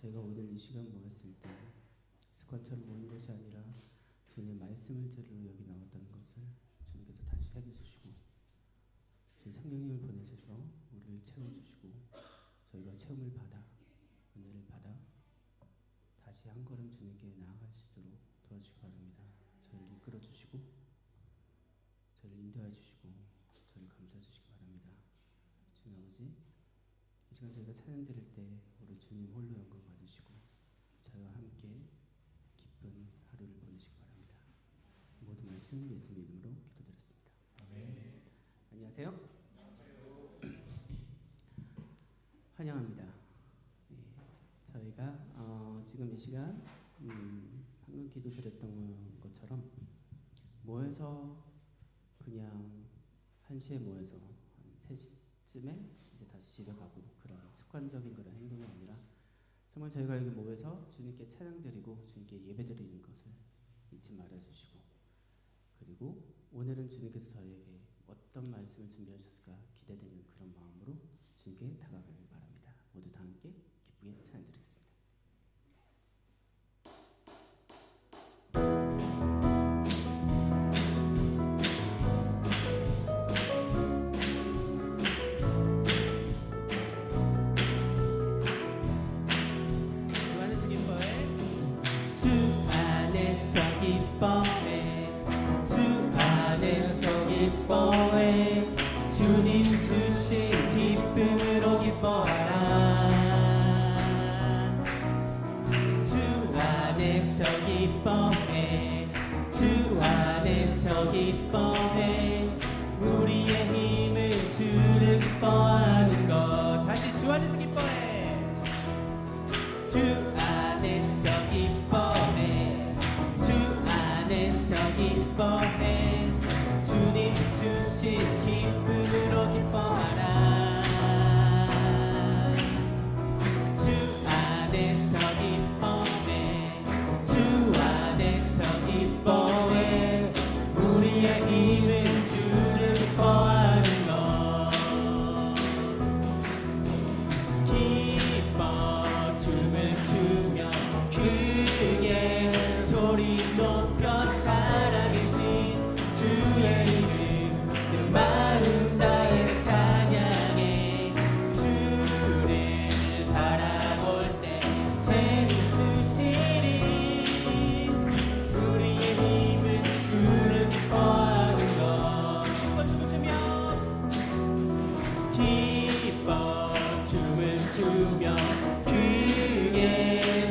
저희가 오늘 이 시간 모였을 때 습관처럼 모인 것이 아니라 주님의 말씀을 들으러 여기 나왔다는 것을 주님께서 다시 새겨주시고 저희 성령님을 보내셔서 우리를 채워주시고 저희가 체험을 받아 은혜를 받아 다시 한 걸음 주님께 나아갈 수 있도록 도와주시기 바랍니다. 저희를 이끌어 주시고 저희를 인도해 주시고 저희를 감싸 주시기 바랍니다. 주님 아버지, 이 시간 저희가 찬양 드릴 때 우리 주님 홀로 영광 받으시고 저희와 함께 기쁜 하루를 보내시기 바랍니다. 모든 말씀 예수님 이름으로 기도드렸습니다. 아멘. 안녕하세요. 환영합니다. 네, 저희가 지금 이 시간 방금 기도드렸던 것처럼 모여서 그냥 1시에 모여서 한 3시쯤에 이제 다시 집에 가고 그런 습관적인 그런 행동이 아니라 정말 저희가 여기 모여서 주님께 찬양드리고 주님께 예배드리는 것을 잊지 말아주시고, 그리고 오늘은 주님께서 저희에게 어떤 말씀을 준비하셨을까 기대되는 그런 마음으로 주님께 다가가길 바랍니다. 모두 다 함께 기쁘게 찬양드리겠습니다. 기뻐해 주님 주신 기쁨으로 기뻐하라. 주 안에서 기뻐해 주 안에서 기뻐해 우리의 힘을 주를 기뻐하는 것. 다시 주 안에서 기뻐해 주 안에서 기뻐해 주 안에서 기뻐해 주님 주신 기쁨으로 기뻐하라. 주 안에서 기뻐해 주 안에서 기뻐해 우리의 힘은 주를 기뻐하는 것. 기뻐 춤을 추며 크게 소리 높여 살아계신 주의 이름 내 마음 다해 찬양해. 주를 바라볼 때 새는 뜻이니 우리의 힘은 주를 기뻐하는 것. 기뻐 춤을 추며 크게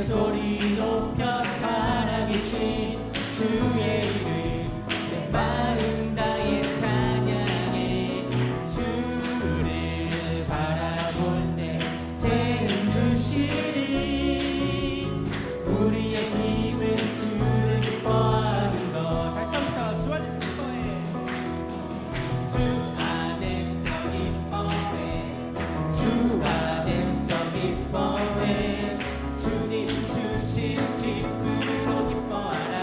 소리 높여 살아계신 주의 이름 내 마음 다해 찬양해. 주를 바라볼 때 새는 주시니 우리의 힘은 주를 기뻐하는 것. 다시 한번 주 안에서 기뻐해 주 안에서 기뻐해 주 안에서 기뻐해 주님 주신 기쁨으로 기뻐하라.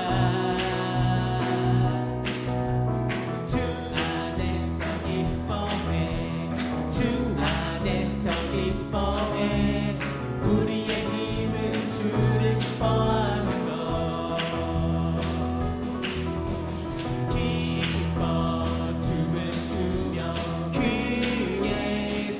주 안에서 기뻐해 주 안에서 기뻐해 우리의 힘은 주를 기뻐하는 것. 기뻐 춤을 추며 크게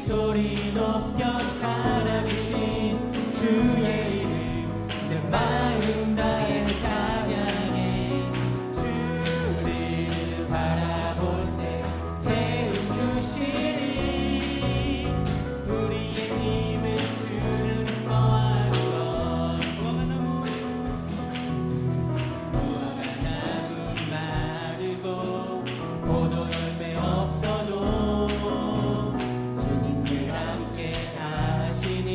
소리 높여 살아계신 주의 이름 내 마음 다해 찬양해. 주를 바라볼 때 새음 주시니 우리의 힘은 주를 기뻐하는 것. 무화과 나무 마르고 포도 열매 없어도 주님을 함께 하시니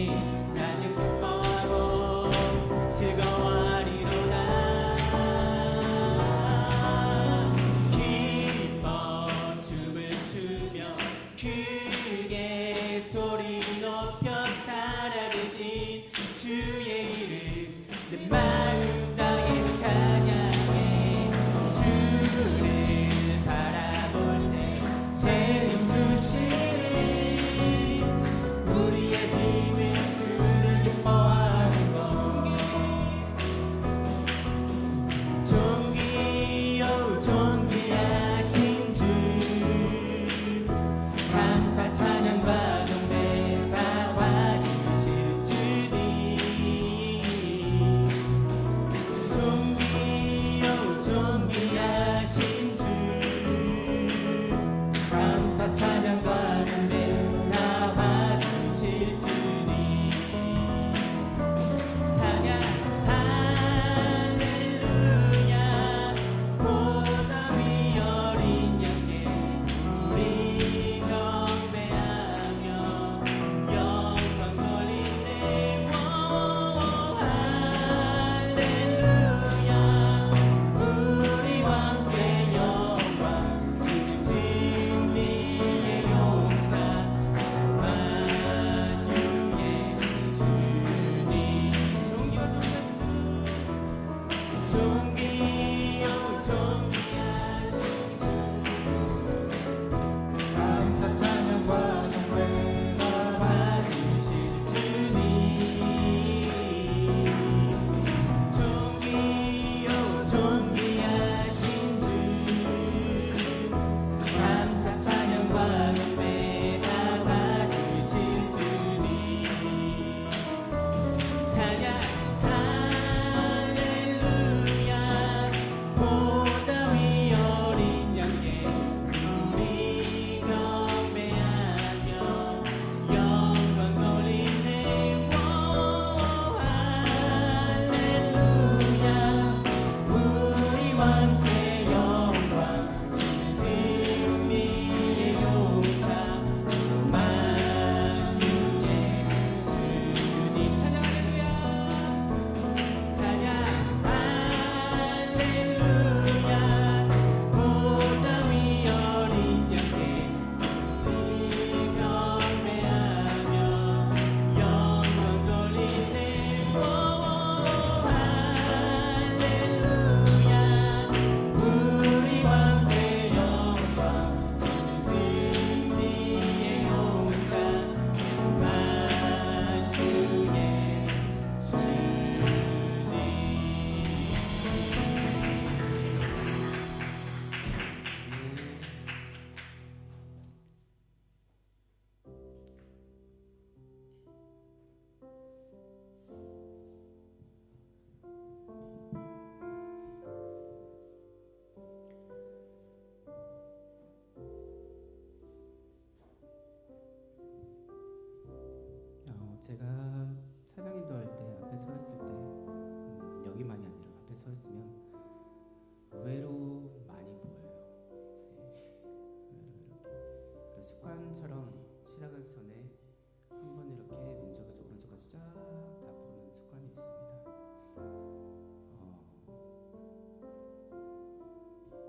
나는 기뻐하고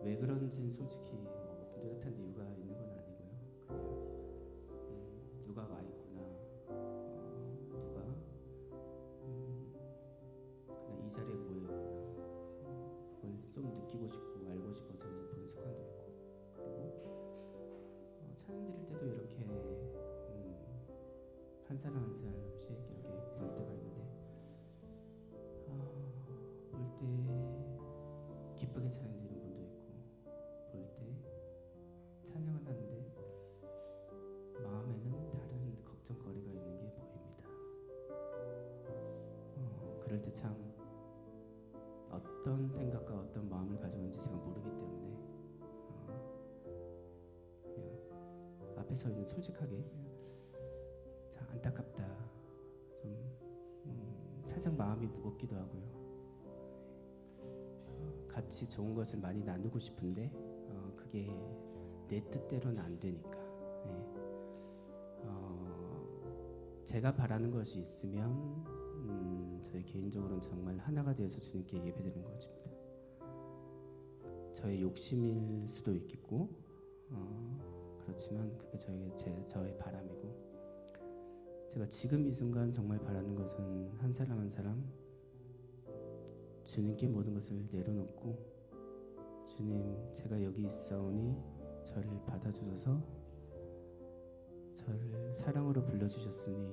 왜 그런지는 솔직히 뭐 어떤 뚜렷한 이유가 있는 건 아니고요. 그냥 누가 와 있구나, 누가 그냥 이 자리에 모여 있구나. 그걸 좀 느끼고 싶고 알고 싶어서 이제 보는 습관도 있고, 그리고 찬양 드릴 때도 이렇게 한 사람 한 사람씩 이렇게 볼 때가 있는데, 볼 때 기쁘게 찬양 드리는 분도 있고, 볼 때 찬양을 하는데 마음에는 다른 걱정거리가 있는 게 보입니다. 그럴 때 참 어떤 생각과 어떤 마음을 가지고 있는지 제가 모르기 때문에 그냥 앞에 서 있는 솔직하게 참 안타깝다, 좀 살짝 마음이 무겁기도 하고요. 같이 좋은 것을 많이 나누고 싶은데 그게 내 뜻대로는 안 되니까, 제가 바라는 것이 있으면 저희 개인적으로는 정말 하나가 되어서 주님께 예배드리는 것입니다. 저의 욕심일 수도 있겠고, 그렇지만 그게 저의 바람이고, 제가 지금 이 순간 정말 바라는 것은 한 사람 한 사람 주님께 모든 것을 내려놓고, 주님, 제가 여기 있사오니 저를 받아주셔서 저를 사랑으로 불러주셨으니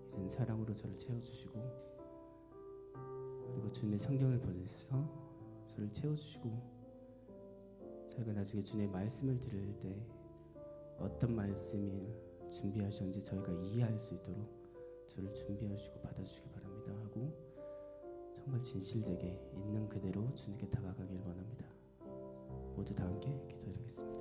이젠 사랑으로 저를 채워주시고, 그리고 주님의 성경을 보내셔서 저를 채워주시고, 저희가 나중에 주님의 말씀을 들을 때 어떤 말씀을 준비하셨는지 저희가 이해할 수 있도록 저를 준비하시고 받아주시기 바랍니다 하고, 정말 진실되게 있는 그대로 주님께 다가가길 원합니다. 모두 다 함께 기도드리겠습니다.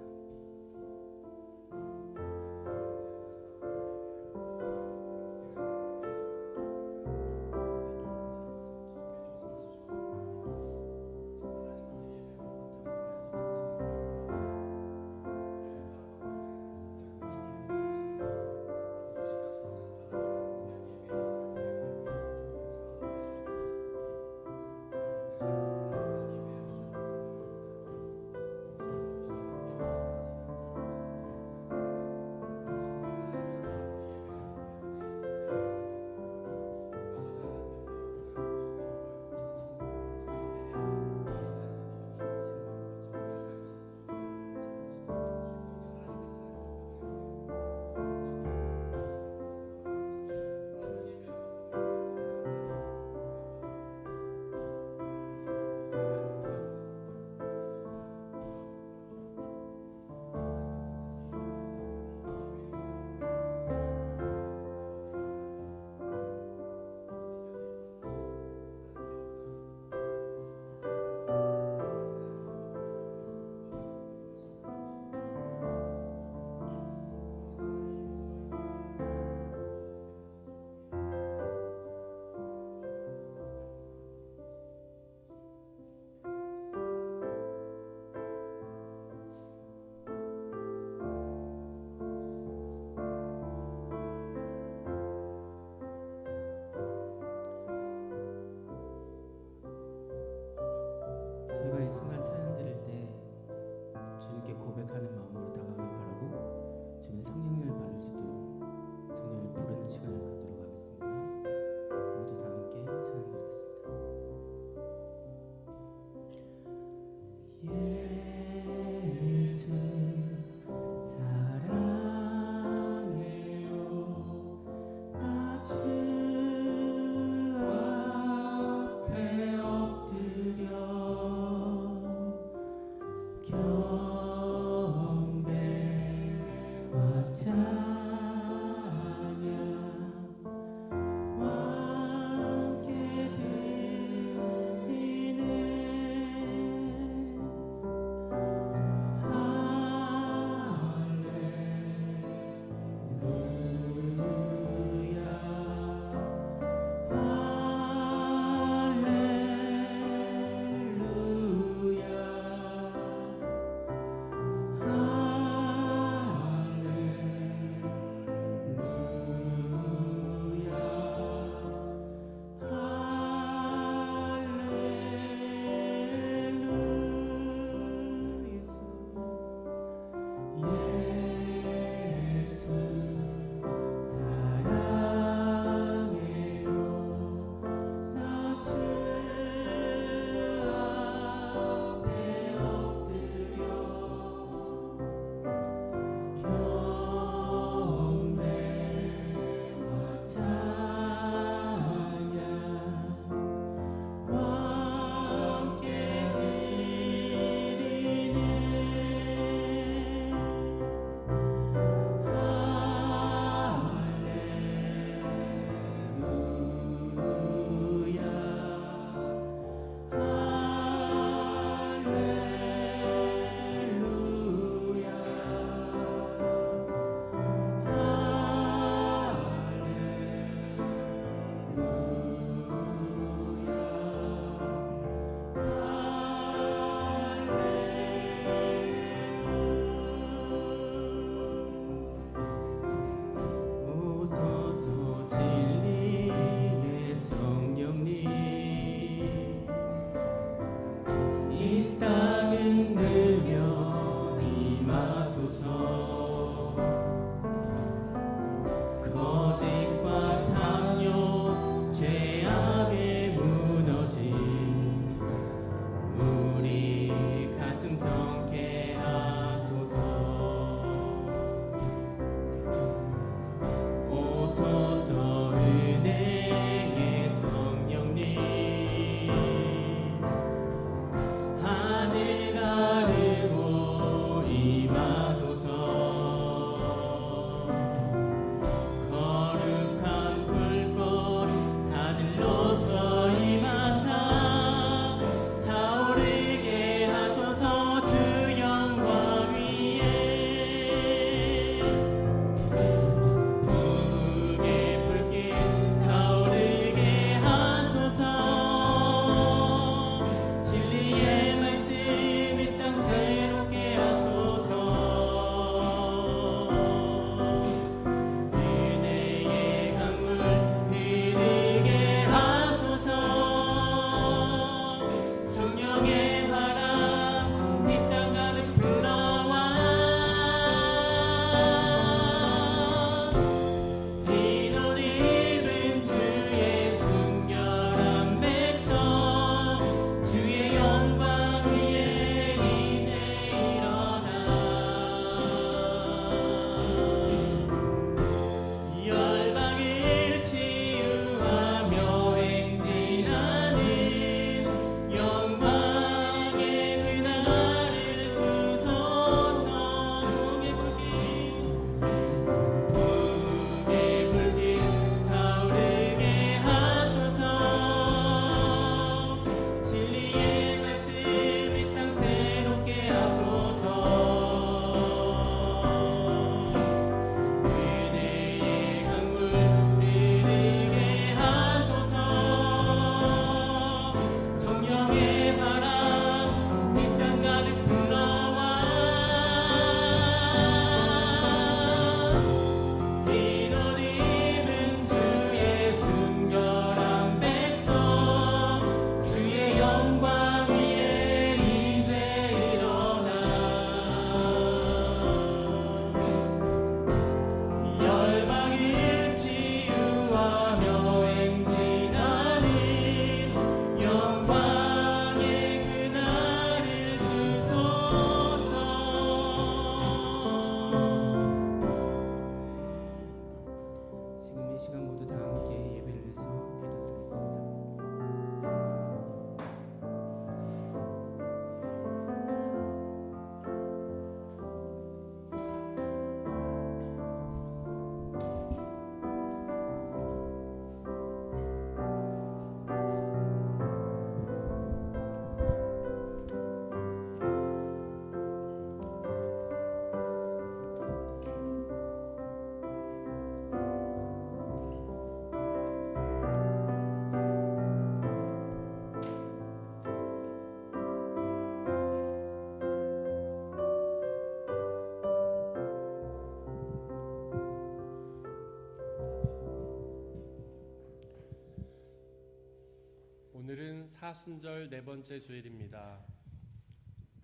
오늘은 사순절 네 번째 주일입니다.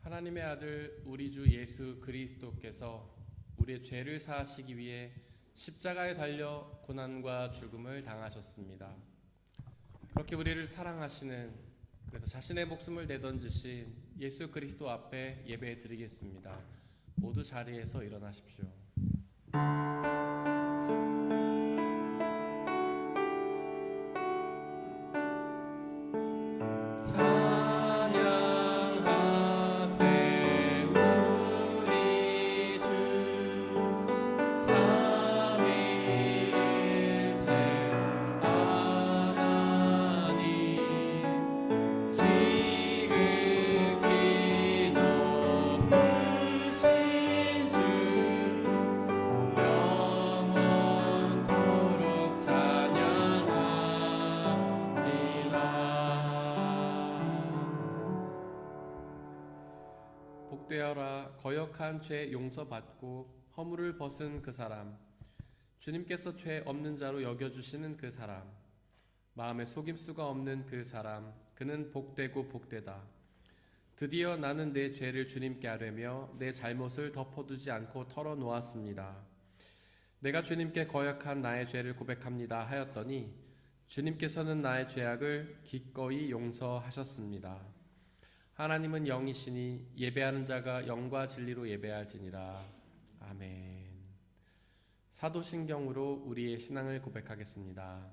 하나님의 아들 우리 주 예수 그리스도께서 우리의 죄를 사하시기 위해 십자가에 달려 고난과 죽음을 당하셨습니다. 그렇게 우리를 사랑하시는, 그래서 자신의 목숨을 내던지신 예수 그리스도 앞에 예배 드리겠습니다. 모두 자리에서 일어나십시오. 복되어라 거역한 죄 용서받고 허물을 벗은 그 사람, 주님께서 죄 없는 자로 여겨주시는 그 사람, 마음에 속임수가 없는 그 사람, 그는 복되고 복되다. 드디어 나는 내 죄를 주님께 아뢰며 내 잘못을 덮어두지 않고 털어놓았습니다. 내가 주님께 거역한 나의 죄를 고백합니다 하였더니 주님께서는 나의 죄악을 기꺼이 용서하셨습니다. 하나님은 영이시니 예배하는 자가 영과 진리로 예배할지니라. 아멘. 사도신경으로 우리의 신앙을 고백하겠습니다.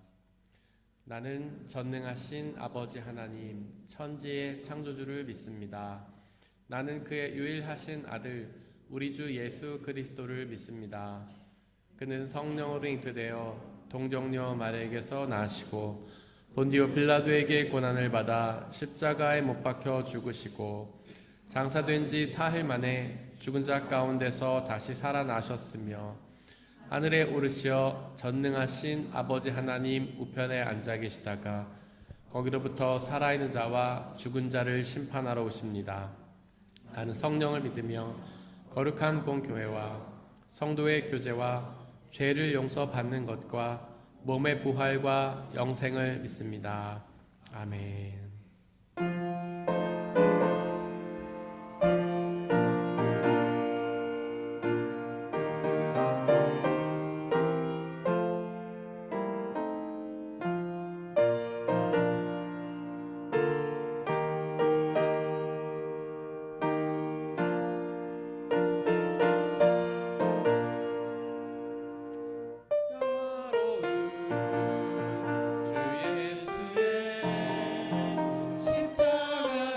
나는 전능하신 아버지 하나님 천지의 창조주를 믿습니다. 나는 그의 유일하신 아들 우리 주 예수 그리스도를 믿습니다. 그는 성령으로 잉태되어 동정녀 마리아에게서 나시고 본디오 빌라도에게 고난을 받아 십자가에 못 박혀 죽으시고 장사된 지 사흘 만에 죽은 자 가운데서 다시 살아나셨으며 하늘에 오르시어 전능하신 아버지 하나님 우편에 앉아 계시다가 거기로부터 살아있는 자와 죽은 자를 심판하러 오십니다. 나는 성령을 믿으며 거룩한 공교회와 성도의 교제와 죄를 용서받는 것과 몸의 부활과 영생을 믿습니다. 아멘. 십자가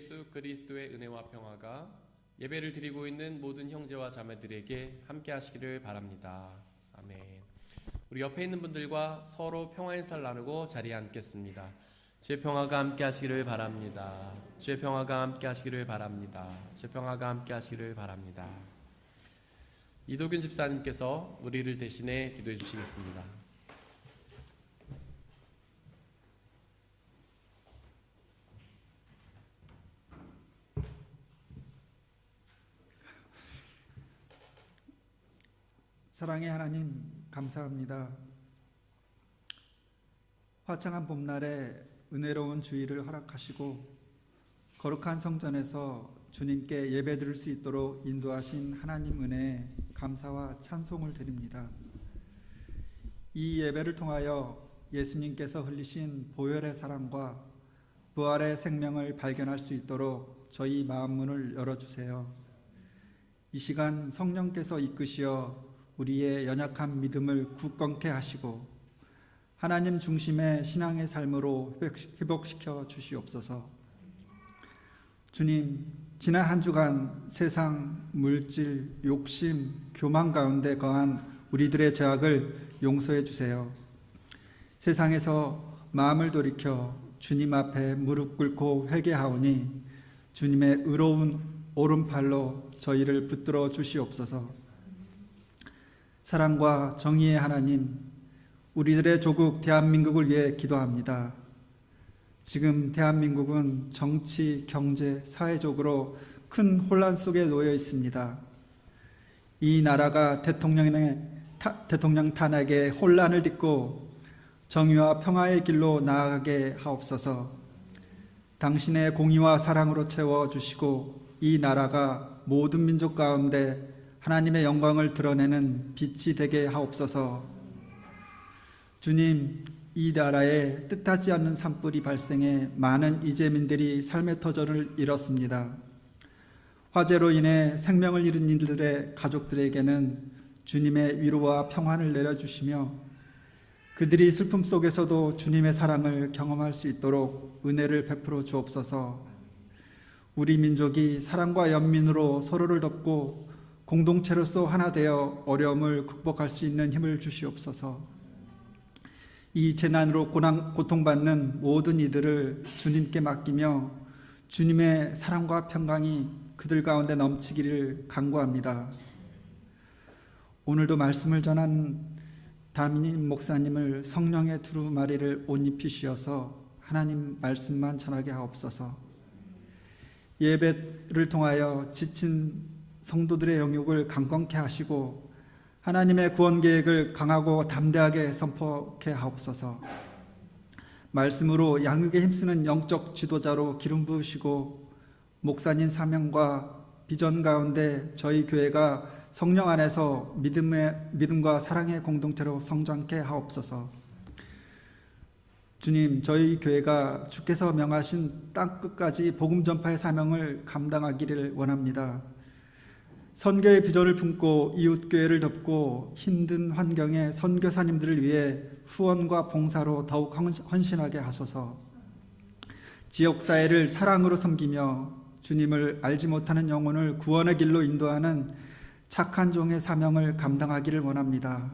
예수 그리스도의 은혜와 평화가 예배를 드리고 있는 모든 형제와 자매들에게 함께 하시기를 바랍니다. 아멘. 우리 옆에 있는 분들과 서로 평화 인사를 나누고 자리에 앉겠습니다. 주의 평화가 함께 하시기를 바랍니다. 주의 평화가 함께 하시기를 바랍니다. 주의 평화가 함께 하시기를 바랍니다. 이도균 집사님께서 우리를 대신해 기도해 주시겠습니다. 사랑의 하나님, 감사합니다. 화창한 봄날에 은혜로운 주일을 허락하시고 거룩한 성전에서 주님께 예배드릴 수 있도록 인도하신 하나님 은혜에 감사와 찬송을 드립니다. 이 예배를 통하여 예수님께서 흘리신 보혈의 사랑과 부활의 생명을 발견할 수 있도록 저희 마음 문을 열어주세요. 이 시간 성령께서 이끄시어 우리의 연약한 믿음을 굳건케 하시고 하나님 중심의 신앙의 삶으로 회복시켜 주시옵소서. 주님, 지난 한 주간 세상, 물질, 욕심, 교만 가운데 거한 우리들의 죄악을 용서해 주세요. 세상에서 마음을 돌이켜 주님 앞에 무릎 꿇고 회개하오니 주님의 의로운 오른팔로 저희를 붙들어 주시옵소서. 사랑과 정의의 하나님, 우리들의 조국 대한민국을 위해 기도합니다. 지금 대한민국은 정치, 경제, 사회적으로 큰 혼란 속에 놓여 있습니다. 이 나라가 대통령 탄핵에 혼란을 딛고 정의와 평화의 길로 나아가게 하옵소서. 당신의 공의와 사랑으로 채워주시고 이 나라가 모든 민족 가운데 하나님의 영광을 드러내는 빛이 되게 하옵소서. 주님, 이 나라에 뜻하지 않는 산불이 발생해 많은 이재민들이 삶의 터전을 잃었습니다. 화재로 인해 생명을 잃은 이들의 가족들에게는 주님의 위로와 평안을 내려주시며 그들이 슬픔 속에서도 주님의 사랑을 경험할 수 있도록 은혜를 베풀어 주옵소서. 우리 민족이 사랑과 연민으로 서로를 돕고 공동체로서 하나 되어 어려움을 극복할 수 있는 힘을 주시옵소서. 이 재난으로 고통받는 모든 이들을 주님께 맡기며 주님의 사랑과 평강이 그들 가운데 넘치기를 간구합니다. 오늘도 말씀을 전한 담임 목사님을 성령의 두루마리를 옷 입히시어서 하나님 말씀만 전하게 하옵소서. 예배를 통하여 지친 성도들의 영육을 강건케 하시고 하나님의 구원 계획을 강하고 담대하게 선포케 하옵소서. 말씀으로 양육에 힘쓰는 영적 지도자로 기름 부으시고 목사님 사명과 비전 가운데 저희 교회가 성령 안에서 믿음과 사랑의 공동체로 성장케 하옵소서. 주님, 저희 교회가 주께서 명하신 땅끝까지 복음 전파의 사명을 감당하기를 원합니다. 선교의 비전을 품고 이웃교회를 돕고 힘든 환경의 선교사님들을 위해 후원과 봉사로 더욱 헌신하게 하소서. 지역사회를 사랑으로 섬기며 주님을 알지 못하는 영혼을 구원의 길로 인도하는 착한 종의 사명을 감당하기를 원합니다.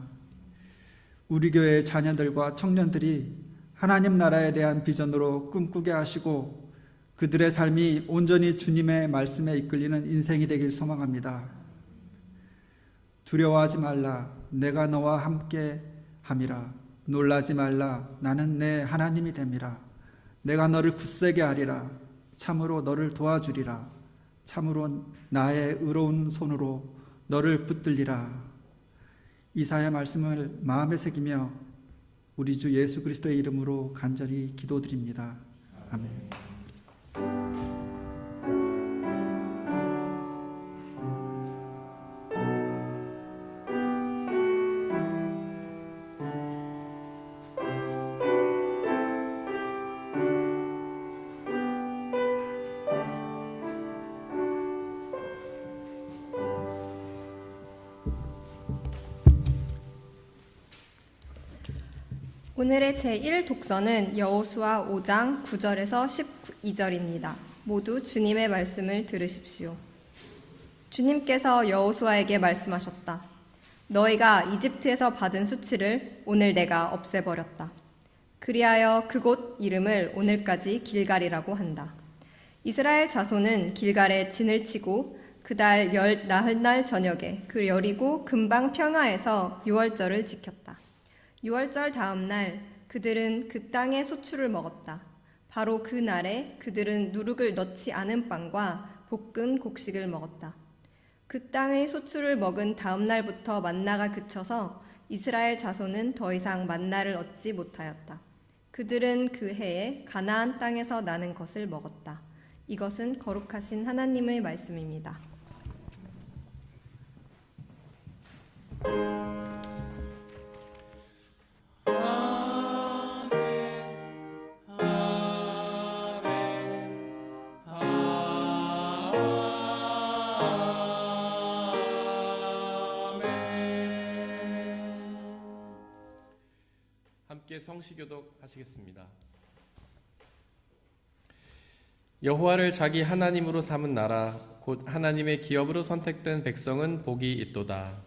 우리 교회의 자녀들과 청년들이 하나님 나라에 대한 비전으로 꿈꾸게 하시고 그들의 삶이 온전히 주님의 말씀에 이끌리는 인생이 되길 소망합니다. 두려워하지 말라, 내가 너와 함께 함이라. 놀라지 말라, 나는 내 하나님이 됨이라. 내가 너를 굳세게 하리라. 참으로 너를 도와주리라. 참으로 나의 의로운 손으로 너를 붙들리라. 이사야 말씀을 마음에 새기며 우리 주 예수 그리스도의 이름으로 간절히 기도드립니다. 아멘. 오늘의 제1 독서는 여호수아 5장 9절에서 12절입니다. 모두 주님의 말씀을 들으십시오. 주님께서 여호수아에게 말씀하셨다. 너희가 이집트에서 받은 수치를 오늘 내가 없애버렸다. 그리하여 그곳 이름을 오늘까지 길갈이라고 한다. 이스라엘 자손은 길갈에 진을 치고 그달 나흘날 저녁에 그 여리고 근방 평화에서 유월절을 지켰다. 유월절 다음 날 그들은 그 땅의 소출을 먹었다. 바로 그 날에 그들은 누룩을 넣지 않은 빵과 볶은 곡식을 먹었다. 그 땅의 소출을 먹은 다음 날부터 만나가 그쳐서 이스라엘 자손은 더 이상 만나를 얻지 못하였다. 그들은 그 해에 가나안 땅에서 나는 것을 먹었다. 이것은 거룩하신 하나님의 말씀입니다. 함께 성시교독 하시겠습니다. 여호와를 자기 하나님으로 삼은 나라 곧 하나님의 기업으로 선택된 백성은 복이 있도다.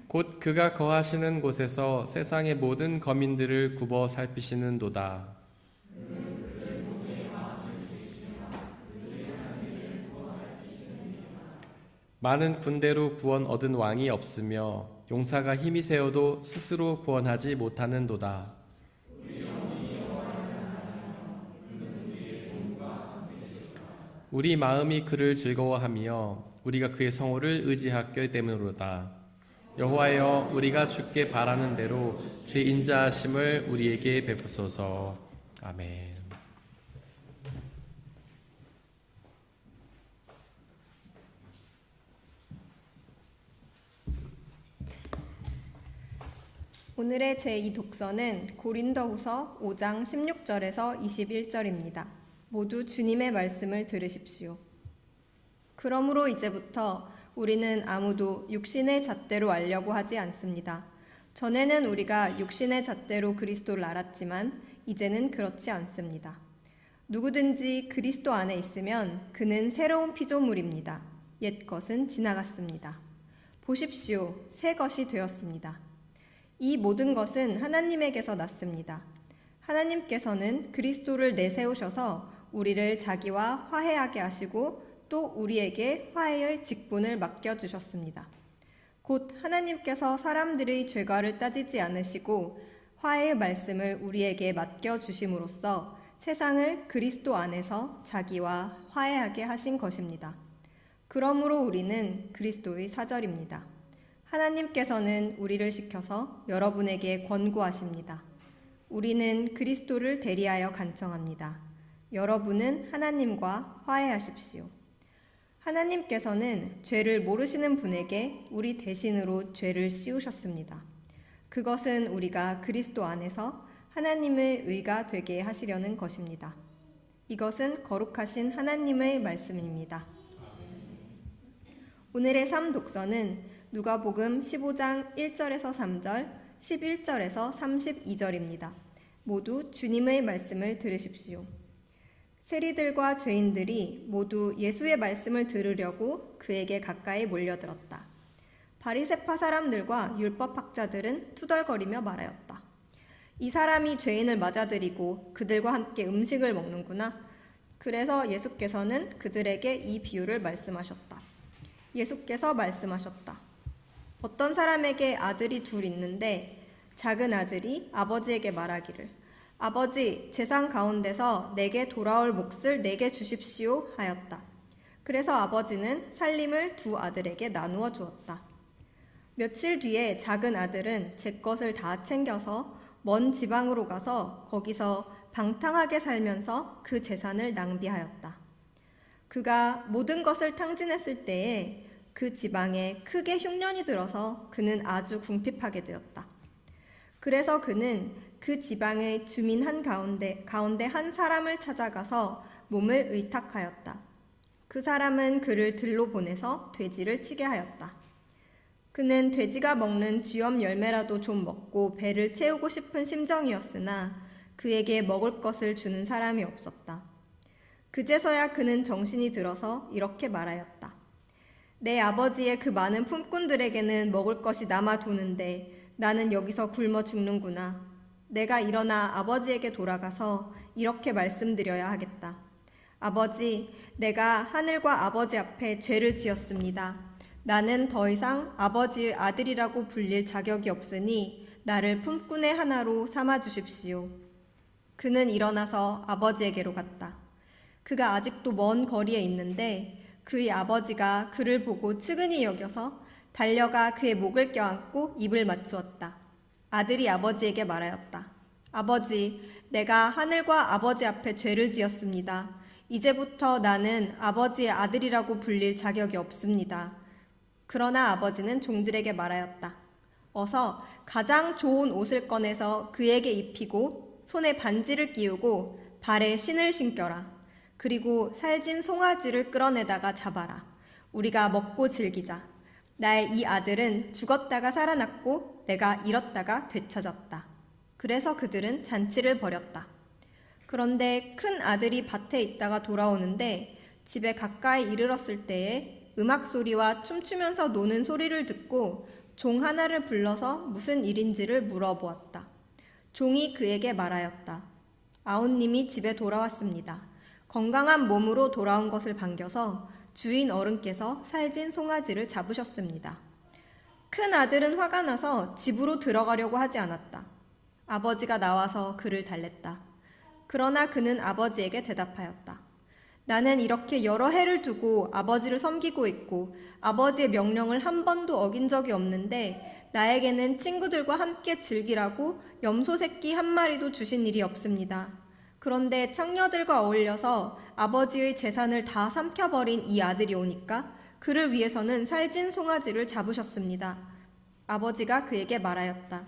곧 그가 거하시는 곳에서 세상의 모든 거민들을 굽어 살피시는도다. 많은 군대로 구원 얻은 왕이 없으며 용사가 힘이 세어도 스스로 구원하지 못하는도다. 우리 마음이 그를 즐거워하며 우리가 그의 성호를 의지하기 때문이로다. 여호와여, 우리가 주께 바라는 대로 주의 인자하심을 우리에게 베푸소서. 아멘. 오늘의 제2독서는 고린도후서 5장 16절에서 21절입니다. 모두 주님의 말씀을 들으십시오. 그러므로 이제부터 우리는 아무도 육신의 잣대로 알려고 하지 않습니다. 전에는 우리가 육신의 잣대로 그리스도를 알았지만 이제는 그렇지 않습니다. 누구든지 그리스도 안에 있으면 그는 새로운 피조물입니다. 옛 것은 지나갔습니다. 보십시오, 새 것이 되었습니다. 이 모든 것은 하나님에게서 났습니다. 하나님께서는 그리스도를 내세우셔서 우리를 자기와 화해하게 하시고 또 우리에게 화해의 직분을 맡겨주셨습니다. 곧 하나님께서 사람들의 죄과를 따지지 않으시고 화해의 말씀을 우리에게 맡겨주심으로써 세상을 그리스도 안에서 자기와 화해하게 하신 것입니다. 그러므로 우리는 그리스도의 사절입니다. 하나님께서는 우리를 시켜서 여러분에게 권고하십니다. 우리는 그리스도를 대리하여 간청합니다. 여러분은 하나님과 화해하십시오. 하나님께서는 죄를 모르시는 분에게 우리 대신으로 죄를 씌우셨습니다. 그것은 우리가 그리스도 안에서 하나님의 의가 되게 하시려는 것입니다. 이것은 거룩하신 하나님의 말씀입니다. 오늘의 3독서는 누가복음 15장 1절에서 3절, 11절에서 32절입니다. 모두 주님의 말씀을 들으십시오. 세리들과 죄인들이 모두 예수의 말씀을 들으려고 그에게 가까이 몰려들었다. 바리새파 사람들과 율법학자들은 투덜거리며 말하였다. 이 사람이 죄인을 맞아들이고 그들과 함께 음식을 먹는구나. 그래서 예수께서는 그들에게 이 비유를 말씀하셨다. 예수께서 말씀하셨다. 어떤 사람에게 아들이 둘 있는데 작은 아들이 아버지에게 말하기를 아버지, 재산 가운데서 내게 돌아올 몫을 내게 주십시오 하였다. 그래서 아버지는 살림을 두 아들에게 나누어 주었다. 며칠 뒤에 작은 아들은 제 것을 다 챙겨서 먼 지방으로 가서 거기서 방탕하게 살면서 그 재산을 낭비하였다. 그가 모든 것을 탕진했을 때에 그 지방에 크게 흉년이 들어서 그는 아주 궁핍하게 되었다. 그래서 그는 그 지방의 주민 가운데 한 사람을 찾아가서 몸을 의탁하였다. 그 사람은 그를 들로 보내서 돼지를 치게 하였다. 그는 돼지가 먹는 쥐엄 열매라도 좀 먹고 배를 채우고 싶은 심정이었으나 그에게 먹을 것을 주는 사람이 없었다. 그제서야 그는 정신이 들어서 이렇게 말하였다. 내 아버지의 그 많은 품꾼들에게는 먹을 것이 남아 도는데 나는 여기서 굶어 죽는구나. 내가 일어나 아버지에게 돌아가서 이렇게 말씀드려야 하겠다. 아버지, 내가 하늘과 아버지 앞에 죄를 지었습니다. 나는 더 이상 아버지의 아들이라고 불릴 자격이 없으니 나를 품꾼의 하나로 삼아 주십시오. 그는 일어나서 아버지에게로 갔다. 그가 아직도 먼 거리에 있는데 그의 아버지가 그를 보고 측은히 여겨서 달려가 그의 목을 껴안고 입을 맞추었다. 아들이 아버지에게 말하였다. 아버지, 내가 하늘과 아버지 앞에 죄를 지었습니다. 이제부터 나는 아버지의 아들이라고 불릴 자격이 없습니다. 그러나 아버지는 종들에게 말하였다. 어서 가장 좋은 옷을 꺼내서 그에게 입히고 손에 반지를 끼우고 발에 신을 신겨라. 그리고 살진 송아지를 끌어내다가 잡아라. 우리가 먹고 즐기자. 나의 이 아들은 죽었다가 살아났고 내가 잃었다가 되찾았다. 그래서 그들은 잔치를 벌였다. 그런데 큰 아들이 밭에 있다가 돌아오는데 집에 가까이 이르렀을 때에 음악 소리와 춤추면서 노는 소리를 듣고 종 하나를 불러서 무슨 일인지를 물어보았다. 종이 그에게 말하였다. 아우님이 집에 돌아왔습니다. 건강한 몸으로 돌아온 것을 반겨서 주인 어른께서 살진 송아지를 잡으셨습니다. 큰 아들은 화가 나서 집으로 들어가려고 하지 않았다. 아버지가 나와서 그를 달랬다. 그러나 그는 아버지에게 대답하였다. 나는 이렇게 여러 해를 두고 아버지를 섬기고 있고 아버지의 명령을 한 번도 어긴 적이 없는데 나에게는 친구들과 함께 즐기라고 염소 새끼 한 마리도 주신 일이 없습니다. 그런데 창녀들과 어울려서 아버지의 재산을 다 삼켜버린 이 아들이 오니까 그를 위해서는 살진 송아지를 잡으셨습니다. 아버지가 그에게 말하였다.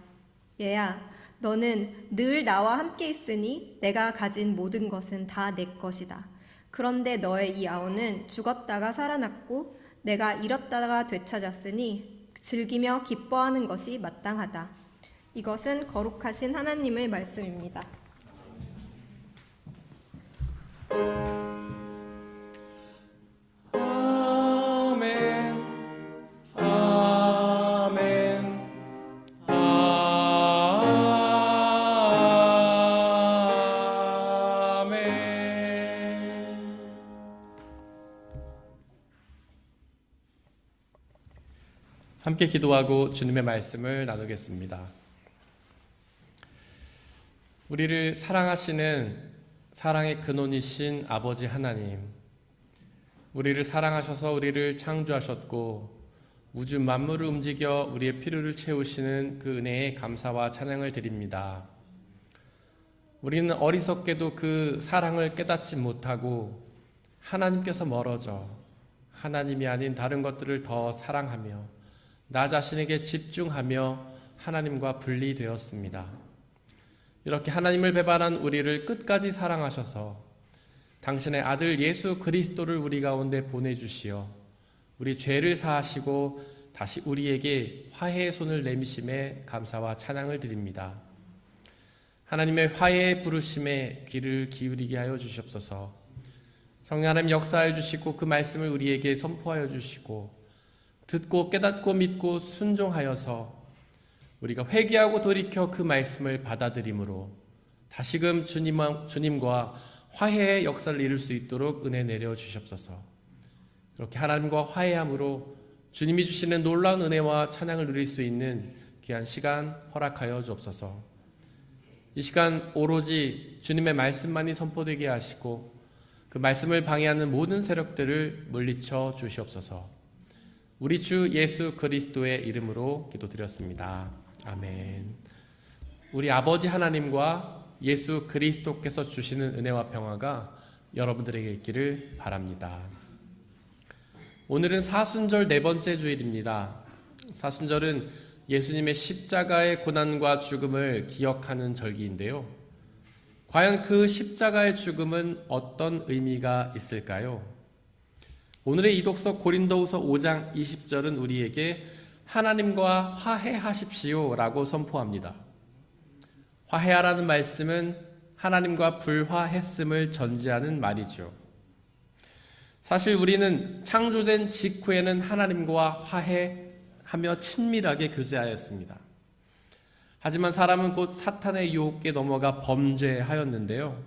얘야, 너는 늘 나와 함께 있으니 내가 가진 모든 것은 다 내 것이다. 그런데 너의 이 아우는 죽었다가 살아났고 내가 잃었다가 되찾았으니 즐기며 기뻐하는 것이 마땅하다. 이것은 거룩하신 하나님의 말씀입니다. 아멘. 아멘. 아멘. 함께 기도하고 주님의 말씀을 나누겠습니다. 우리를 사랑하시는 사랑의 근원이신 아버지 하나님, 우리를 사랑하셔서 우리를 창조하셨고 우주 만물을 움직여 우리의 필요를 채우시는 그 은혜에 감사와 찬양을 드립니다. 우리는 어리석게도 그 사랑을 깨닫지 못하고 하나님께서 멀어져 하나님이 아닌 다른 것들을 더 사랑하며 나 자신에게 집중하며 하나님과 분리되었습니다. 이렇게 하나님을 배반한 우리를 끝까지 사랑하셔서 당신의 아들 예수 그리스도를 우리 가운데 보내주시어 우리 죄를 사하시고 다시 우리에게 화해의 손을 내미심에 감사와 찬양을 드립니다. 하나님의 화해의 부르심에 귀를 기울이게 하여 주시옵소서. 성령 하나님 역사하여 주시고 그 말씀을 우리에게 선포하여 주시고 듣고 깨닫고 믿고 순종하여서 우리가 회개하고 돌이켜 그 말씀을 받아들임으로 다시금 주님과 화해의 역사를 이룰 수 있도록 은혜 내려 주시옵소서. 그렇게 하나님과 화해함으로 주님이 주시는 놀라운 은혜와 찬양을 누릴 수 있는 귀한 시간 허락하여 주옵소서. 이 시간 오로지 주님의 말씀만이 선포되게 하시고 그 말씀을 방해하는 모든 세력들을 물리쳐 주시옵소서. 우리 주 예수 그리스도의 이름으로 기도드렸습니다. 아멘. 우리 아버지 하나님과 예수 그리스도께서 주시는 은혜와 평화가 여러분들에게 있기를 바랍니다. 오늘은 사순절 네 번째 주일입니다. 사순절은 예수님의 십자가의 고난과 죽음을 기억하는 절기인데요. 과연 그 십자가의 죽음은 어떤 의미가 있을까요? 오늘의 이독서 고린도후서 5장 20절은 우리에게 하나님과 화해하십시오라고 선포합니다. 화해하라는 말씀은 하나님과 불화했음을 전제하는 말이죠. 사실 우리는 창조된 직후에는 하나님과 화해하며 친밀하게 교제하였습니다. 하지만 사람은 곧 사탄의 유혹에 넘어가 범죄하였는데요.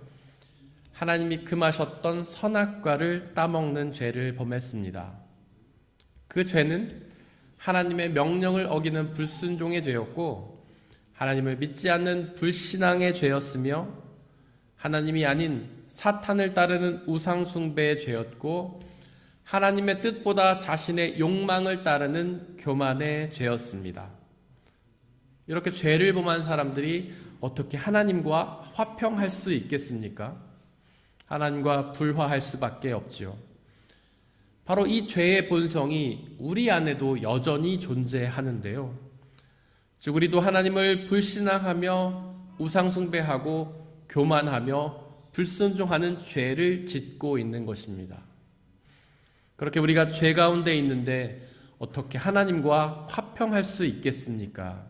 하나님이 금하셨던 선악과를 따먹는 죄를 범했습니다. 그 죄는 하나님의 명령을 어기는 불순종의 죄였고 하나님을 믿지 않는 불신앙의 죄였으며 하나님이 아닌 사탄을 따르는 우상숭배의 죄였고 하나님의 뜻보다 자신의 욕망을 따르는 교만의 죄였습니다. 이렇게 죄를 범한 사람들이 어떻게 하나님과 화평할 수 있겠습니까? 하나님과 불화할 수밖에 없지요. 바로 이 죄의 본성이 우리 안에도 여전히 존재하는데요. 즉 우리도 하나님을 불신앙하며 우상숭배하고 교만하며 불순종하는 죄를 짓고 있는 것입니다. 그렇게 우리가 죄 가운데 있는데 어떻게 하나님과 화평할 수 있겠습니까?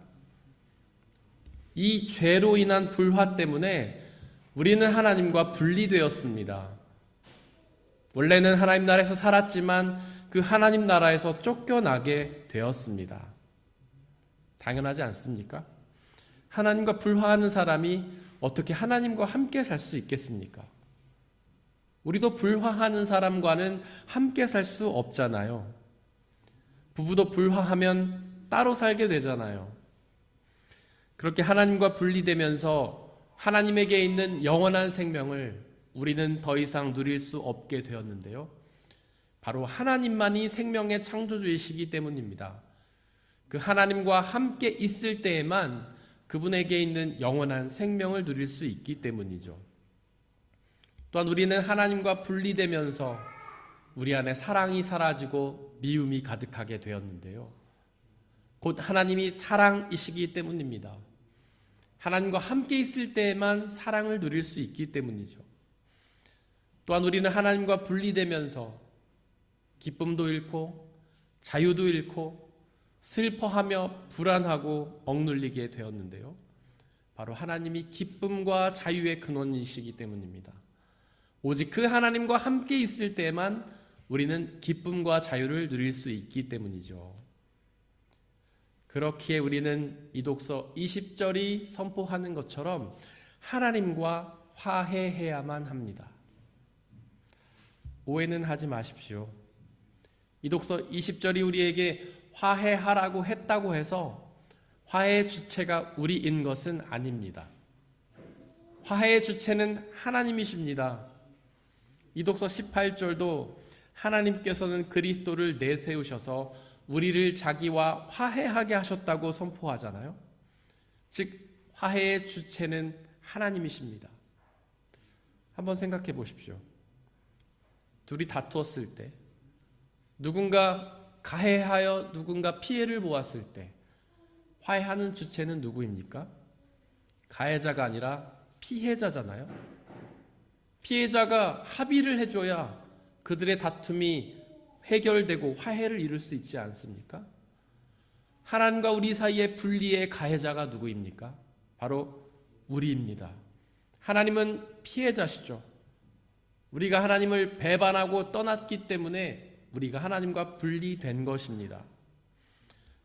이 죄로 인한 불화 때문에 우리는 하나님과 분리되었습니다. 원래는 하나님 나라에서 살았지만 그 하나님 나라에서 쫓겨나게 되었습니다. 당연하지 않습니까? 하나님과 불화하는 사람이 어떻게 하나님과 함께 살 수 있겠습니까? 우리도 불화하는 사람과는 함께 살 수 없잖아요. 부부도 불화하면 따로 살게 되잖아요. 그렇게 하나님과 분리되면서 하나님에게 있는 영원한 생명을 우리는 더 이상 누릴 수 없게 되었는데요. 바로 하나님만이 생명의 창조주이시기 때문입니다. 그 하나님과 함께 있을 때에만 그분에게 있는 영원한 생명을 누릴 수 있기 때문이죠. 또한 우리는 하나님과 분리되면서 우리 안에 사랑이 사라지고 미움이 가득하게 되었는데요. 곧 하나님이 사랑이시기 때문입니다. 하나님과 함께 있을 때에만 사랑을 누릴 수 있기 때문이죠. 또한 우리는 하나님과 분리되면서 기쁨도 잃고 자유도 잃고 슬퍼하며 불안하고 억눌리게 되었는데요. 바로 하나님이 기쁨과 자유의 근원이시기 때문입니다. 오직 그 하나님과 함께 있을 때만 우리는 기쁨과 자유를 누릴 수 있기 때문이죠. 그렇기에 우리는 이 독서 20절이 선포하는 것처럼 하나님과 화해해야만 합니다. 오해는 하지 마십시오. 이 독서 20절이 우리에게 화해하라고 했다고 해서 화해의 주체가 우리인 것은 아닙니다. 화해의 주체는 하나님이십니다. 이 독서 18절도 하나님께서는 그리스도를 내세우셔서 우리를 자기와 화해하게 하셨다고 선포하잖아요. 즉 화해의 주체는 하나님이십니다. 한번 생각해 보십시오. 둘이 다투었을 때, 누군가 가해하여 누군가 피해를 보았을 때 화해하는 주체는 누구입니까? 가해자가 아니라 피해자잖아요. 피해자가 합의를 해줘야 그들의 다툼이 해결되고 화해를 이룰 수 있지 않습니까? 하나님과 우리 사이의 분리의 가해자가 누구입니까? 바로 우리입니다. 하나님은 피해자시죠. 우리가 하나님을 배반하고 떠났기 때문에 우리가 하나님과 분리된 것입니다.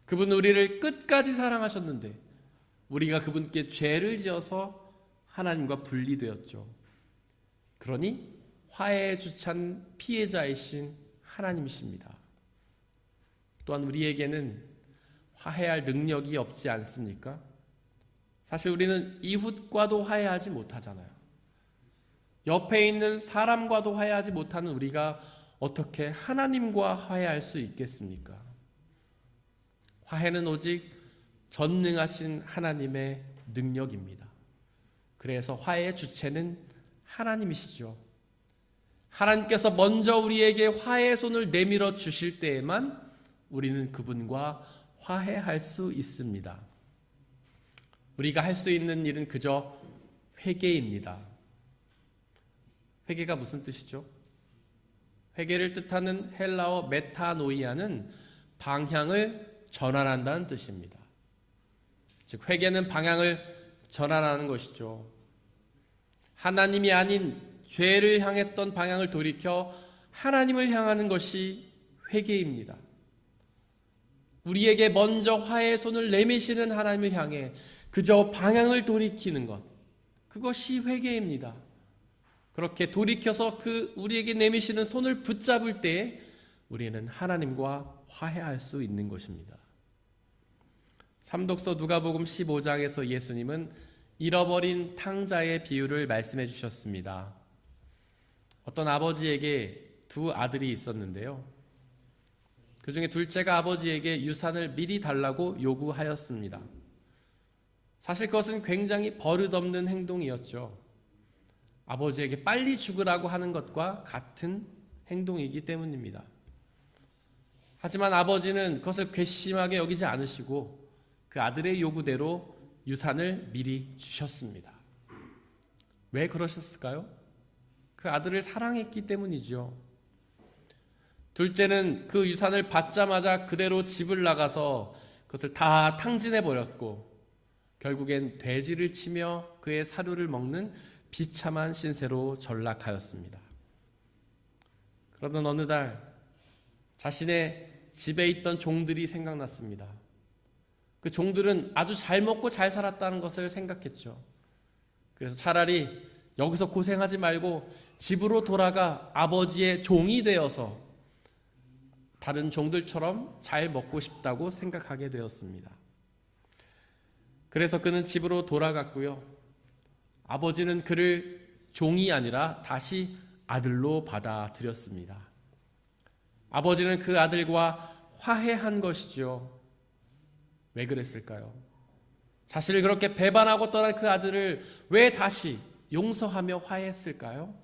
그분은 우리를 끝까지 사랑하셨는데 우리가 그분께 죄를 지어서 하나님과 분리되었죠. 그러니 화해에 주찬 피해자이신 하나님이십니다. 또한 우리에게는 화해할 능력이 없지 않습니까? 사실 우리는 이웃과도 화해하지 못하잖아요. 옆에 있는 사람과도 화해하지 못하는 우리가 어떻게 하나님과 화해할 수 있겠습니까? 화해는 오직 전능하신 하나님의 능력입니다. 그래서 화해의 주체는 하나님이시죠. 하나님께서 먼저 우리에게 화해의 손을 내밀어 주실 때에만 우리는 그분과 화해할 수 있습니다. 우리가 할 수 있는 일은 그저 회개입니다. 회개가 무슨 뜻이죠? 회개를 뜻하는 헬라어 메타노이아는 방향을 전환한다는 뜻입니다. 즉 회개는 방향을 전환하는 것이죠. 하나님이 아닌 죄를 향했던 방향을 돌이켜 하나님을 향하는 것이 회개입니다. 우리에게 먼저 화해의 손을 내미시는 하나님을 향해 그저 방향을 돌이키는 것, 그것이 회개입니다. 그렇게 돌이켜서 우리에게 내미시는 손을 붙잡을 때에 우리는 하나님과 화해할 수 있는 것입니다. 삼독서 누가복음 15장에서 예수님은 잃어버린 탕자의 비유를 말씀해 주셨습니다. 어떤 아버지에게 두 아들이 있었는데요. 그 중에 둘째가 아버지에게 유산을 미리 달라고 요구하였습니다. 사실 그것은 굉장히 버릇없는 행동이었죠. 아버지에게 빨리 죽으라고 하는 것과 같은 행동이기 때문입니다. 하지만 아버지는 그것을 괘씸하게 여기지 않으시고 그 아들의 요구대로 유산을 미리 주셨습니다. 왜 그러셨을까요? 그 아들을 사랑했기 때문이죠. 둘째는 그 유산을 받자마자 그대로 집을 나가서 그것을 다 탕진해 버렸고 결국엔 돼지를 치며 그의 사료를 먹는 비참한 신세로 전락하였습니다. 그러던 어느 날 자신의 집에 있던 종들이 생각났습니다. 그 종들은 아주 잘 먹고 잘 살았다는 것을 생각했죠. 그래서 차라리 여기서 고생하지 말고 집으로 돌아가 아버지의 종이 되어서 다른 종들처럼 잘 먹고 싶다고 생각하게 되었습니다. 그래서 그는 집으로 돌아갔고요. 아버지는 그를 종이 아니라 다시 아들로 받아들였습니다. 아버지는 그 아들과 화해한 것이죠. 왜 그랬을까요? 자신을 그렇게 배반하고 떠난 그 아들을 왜 다시 용서하며 화해했을까요?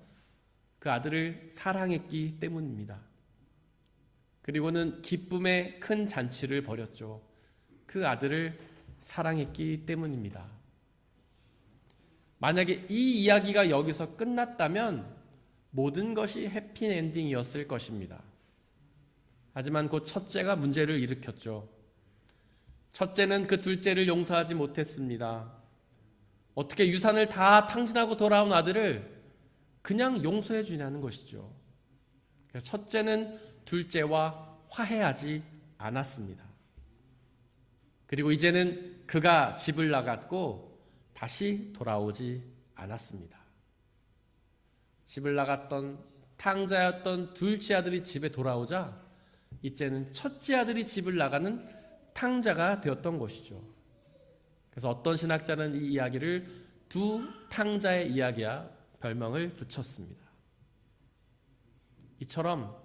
그 아들을 사랑했기 때문입니다. 그리고는 기쁨의 큰 잔치를 벌였죠. 그 아들을 사랑했기 때문입니다. 만약에 이 이야기가 여기서 끝났다면 모든 것이 해피엔딩이었을 것입니다. 하지만 곧 첫째가 문제를 일으켰죠. 첫째는 그 둘째를 용서하지 못했습니다. 어떻게 유산을 다 탕진하고 돌아온 아들을 그냥 용서해 주냐는 것이죠. 그래서 첫째는 둘째와 화해하지 않았습니다. 그리고 이제는 그가 집을 나갔고 다시 돌아오지 않았습니다. 집을 나갔던 탕자였던 둘째 아들이 집에 돌아오자 이제는 첫째 아들이 집을 나가는 탕자가 되었던 것이죠. 그래서 어떤 신학자는 이 이야기를 두 탕자의 이야기야 별명을 붙였습니다. 이처럼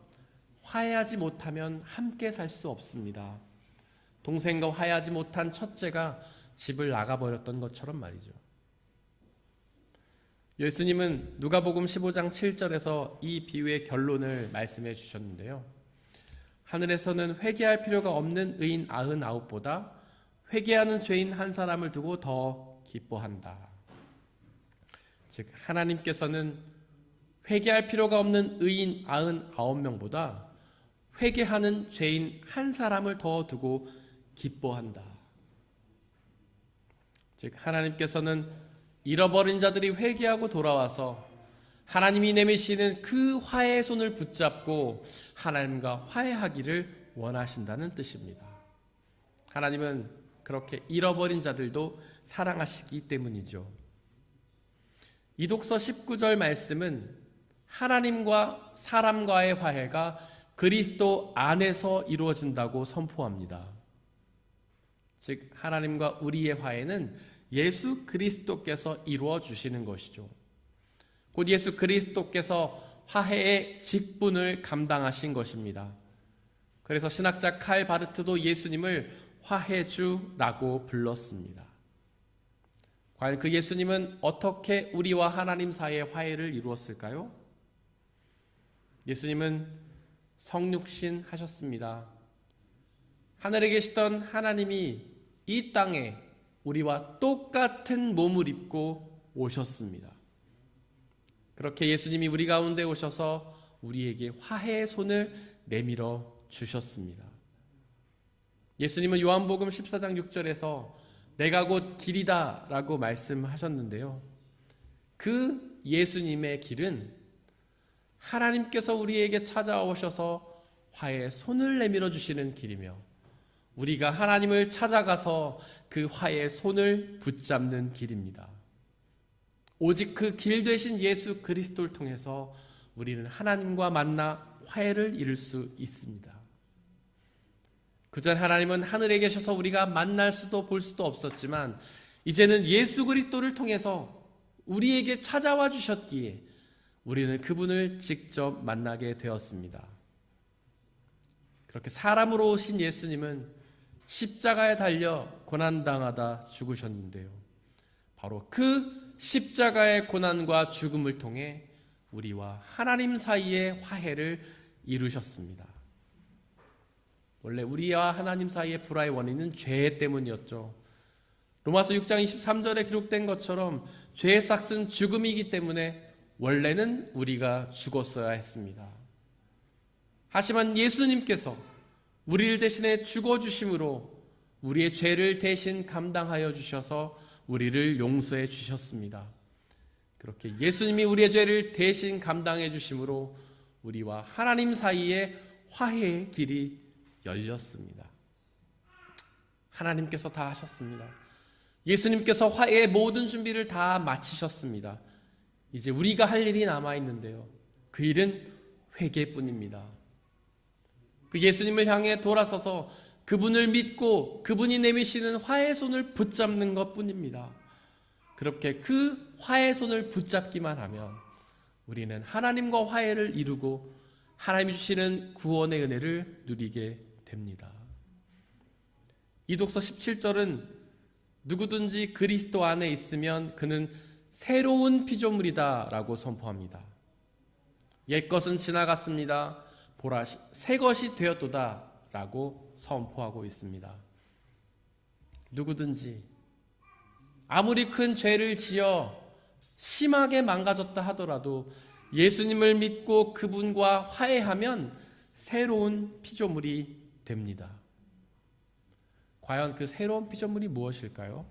화해하지 못하면 함께 살 수 없습니다. 동생과 화해하지 못한 첫째가 집을 나가버렸던 것처럼 말이죠. 예수님은 누가복음 15장 7절에서 이 비유의 결론을 말씀해 주셨는데요. 하늘에서는 회개할 필요가 없는 의인 99보다 회개하는 죄인 한 사람을 두고 더 기뻐한다. 즉 하나님께서는 회개할 필요가 없는 의인 99명보다 회개하는 죄인 한 사람을 더 두고 기뻐한다. 즉 하나님께서는 잃어버린 자들이 회개하고 돌아와서 하나님이 내미시는 그 화해의 손을 붙잡고 하나님과 화해하기를 원하신다는 뜻입니다. 하나님은 그렇게 잃어버린 자들도 사랑하시기 때문이죠. 이독서 19절 말씀은 하나님과 사람과의 화해가 그리스도 안에서 이루어진다고 선포합니다. 즉 하나님과 우리의 화해는 예수 그리스도께서 이루어 주시는 것이죠. 곧 예수 그리스도께서 화해의 직분을 감당하신 것입니다. 그래서 신학자 칼 바르트도 예수님을 화해주라고 불렀습니다. 과연 그 예수님은 어떻게 우리와 하나님 사이의 화해를 이루었을까요? 예수님은 성육신 하셨습니다. 하늘에 계시던 하나님이 이 땅에 우리와 똑같은 몸을 입고 오셨습니다. 그렇게 예수님이 우리 가운데 오셔서 우리에게 화해의 손을 내밀어 주셨습니다. 예수님은 요한복음 14장 6절에서 내가 곧 길이다 라고 말씀하셨는데요. 그 예수님의 길은 하나님께서 우리에게 찾아오셔서 화해의 손을 내밀어 주시는 길이며 우리가 하나님을 찾아가서 그 화해의 손을 붙잡는 길입니다. 오직 그 길 되신 예수 그리스도를 통해서 우리는 하나님과 만나 화해를 이룰 수 있습니다. 그전 하나님은 하늘에 계셔서 우리가 만날 수도 볼 수도 없었지만 이제는 예수 그리스도를 통해서 우리에게 찾아와 주셨기에 우리는 그분을 직접 만나게 되었습니다. 그렇게 사람으로 오신 예수님은 십자가에 달려 고난당하다 죽으셨는데요. 바로 그 십자가의 고난과 죽음을 통해 우리와 하나님 사이의 화해를 이루셨습니다. 원래 우리와 하나님 사이의 불화의 원인은 죄 때문이었죠. 로마서 6장 23절에 기록된 것처럼 죄의 삭은 죽음이기 때문에 원래는 우리가 죽었어야 했습니다. 하지만 예수님께서 우리를 대신해 죽어주심으로 우리의 죄를 대신 감당하여 주셔서 우리를 용서해 주셨습니다. 그렇게 예수님이 우리의 죄를 대신 감당해 주심으로 우리와 하나님 사이에 화해의 길이 열렸습니다. 하나님께서 다 하셨습니다. 예수님께서 화해의 모든 준비를 다 마치셨습니다. 이제 우리가 할 일이 남아있는데요. 그 일은 회개뿐입니다. 그 예수님을 향해 돌아서서 그분을 믿고 그분이 내미시는 화해의 손을 붙잡는 것뿐입니다. 그렇게 그 화해의 손을 붙잡기만 하면 우리는 하나님과 화해를 이루고 하나님이 주시는 구원의 은혜를 누리게 됩니다. 이독서 17절은 누구든지 그리스도 안에 있으면 그는 새로운 피조물이다 라고 선포합니다. 옛것은 지나갔습니다. 보라 새 것이 되었도다 라고 선포하고 있습니다. 누구든지 아무리 큰 죄를 지어 심하게 망가졌다 하더라도 예수님을 믿고 그분과 화해하면 새로운 피조물이 됩니다. 과연 그 새로운 피조물이 무엇일까요?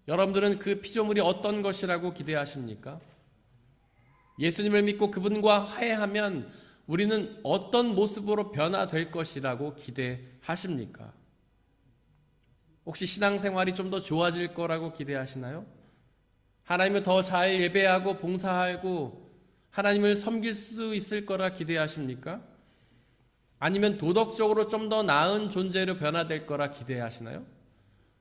여러분들은 그 피조물이 어떤 것이라고 기대하십니까? 예수님을 믿고 그분과 화해하면 우리는 어떤 모습으로 변화될 것이라고 기대하십니까? 혹시 신앙생활이 좀 더 좋아질 거라고 기대하시나요? 하나님을 더 잘 예배하고 봉사하고 하나님을 섬길 수 있을 거라 기대하십니까? 아니면 도덕적으로 좀 더 나은 존재로 변화될 거라 기대하시나요?